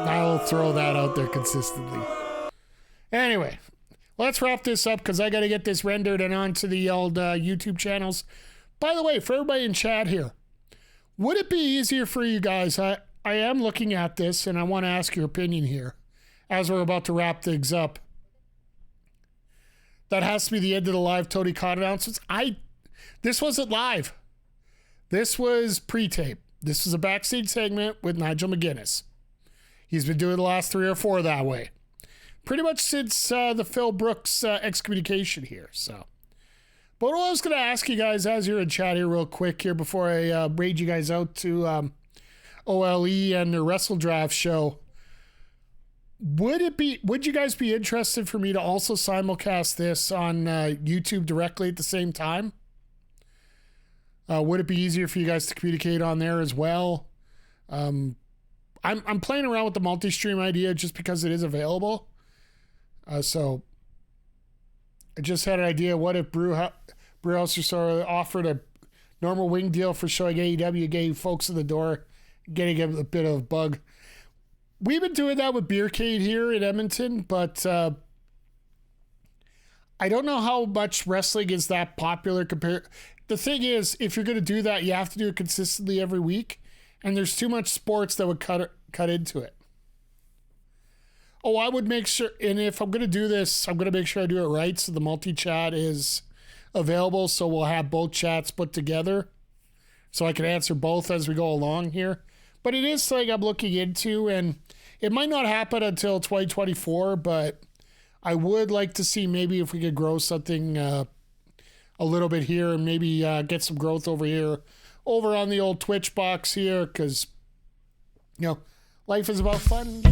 I'll throw that out there consistently. Anyway, let's wrap this up because I got to get this rendered and onto the old YouTube channels. By the way, for everybody in chat here, would it be easier for you guys? I am looking at this and I want to ask your opinion here as we're about to wrap things up. That has to be the end of the live Tony Khan announcements. This wasn't live. This was pre-tape. This was a backstage segment with Nigel McGuinness. He's been doing the last 3 or 4 that way. Pretty much since the Phil Brooks excommunication here. So, but what I was going to ask you guys as you're in chat here real quick here before I raid you guys out to OLE and the Wrestle Draft show. Would you guys be interested for me to also simulcast this on YouTube directly at the same time? Would it be easier for you guys to communicate on there as well? I'm playing around with the multi-stream idea just because it is available. So I just had an idea. What if Brewhouse sort of offered a normal wing deal for showing AEW, getting folks in the door, getting a bit of a bug? We've been doing that with Beercade here in Edmonton, but I don't know how much wrestling is that popular compared. The thing is, if you're going to do that, you have to do it consistently every week, and there's too much sports that would cut into it. Oh, I would make sure, and if I'm going to do this, I'm going to make sure I do it right so the multi-chat is available, so we'll have both chats put together so I can answer both as we go along here. But it is something I'm looking into, and it might not happen until 2024, but I would like to see maybe if we could grow something a little bit here and maybe get some growth over here, over on the old Twitch box here, because, life is about fun.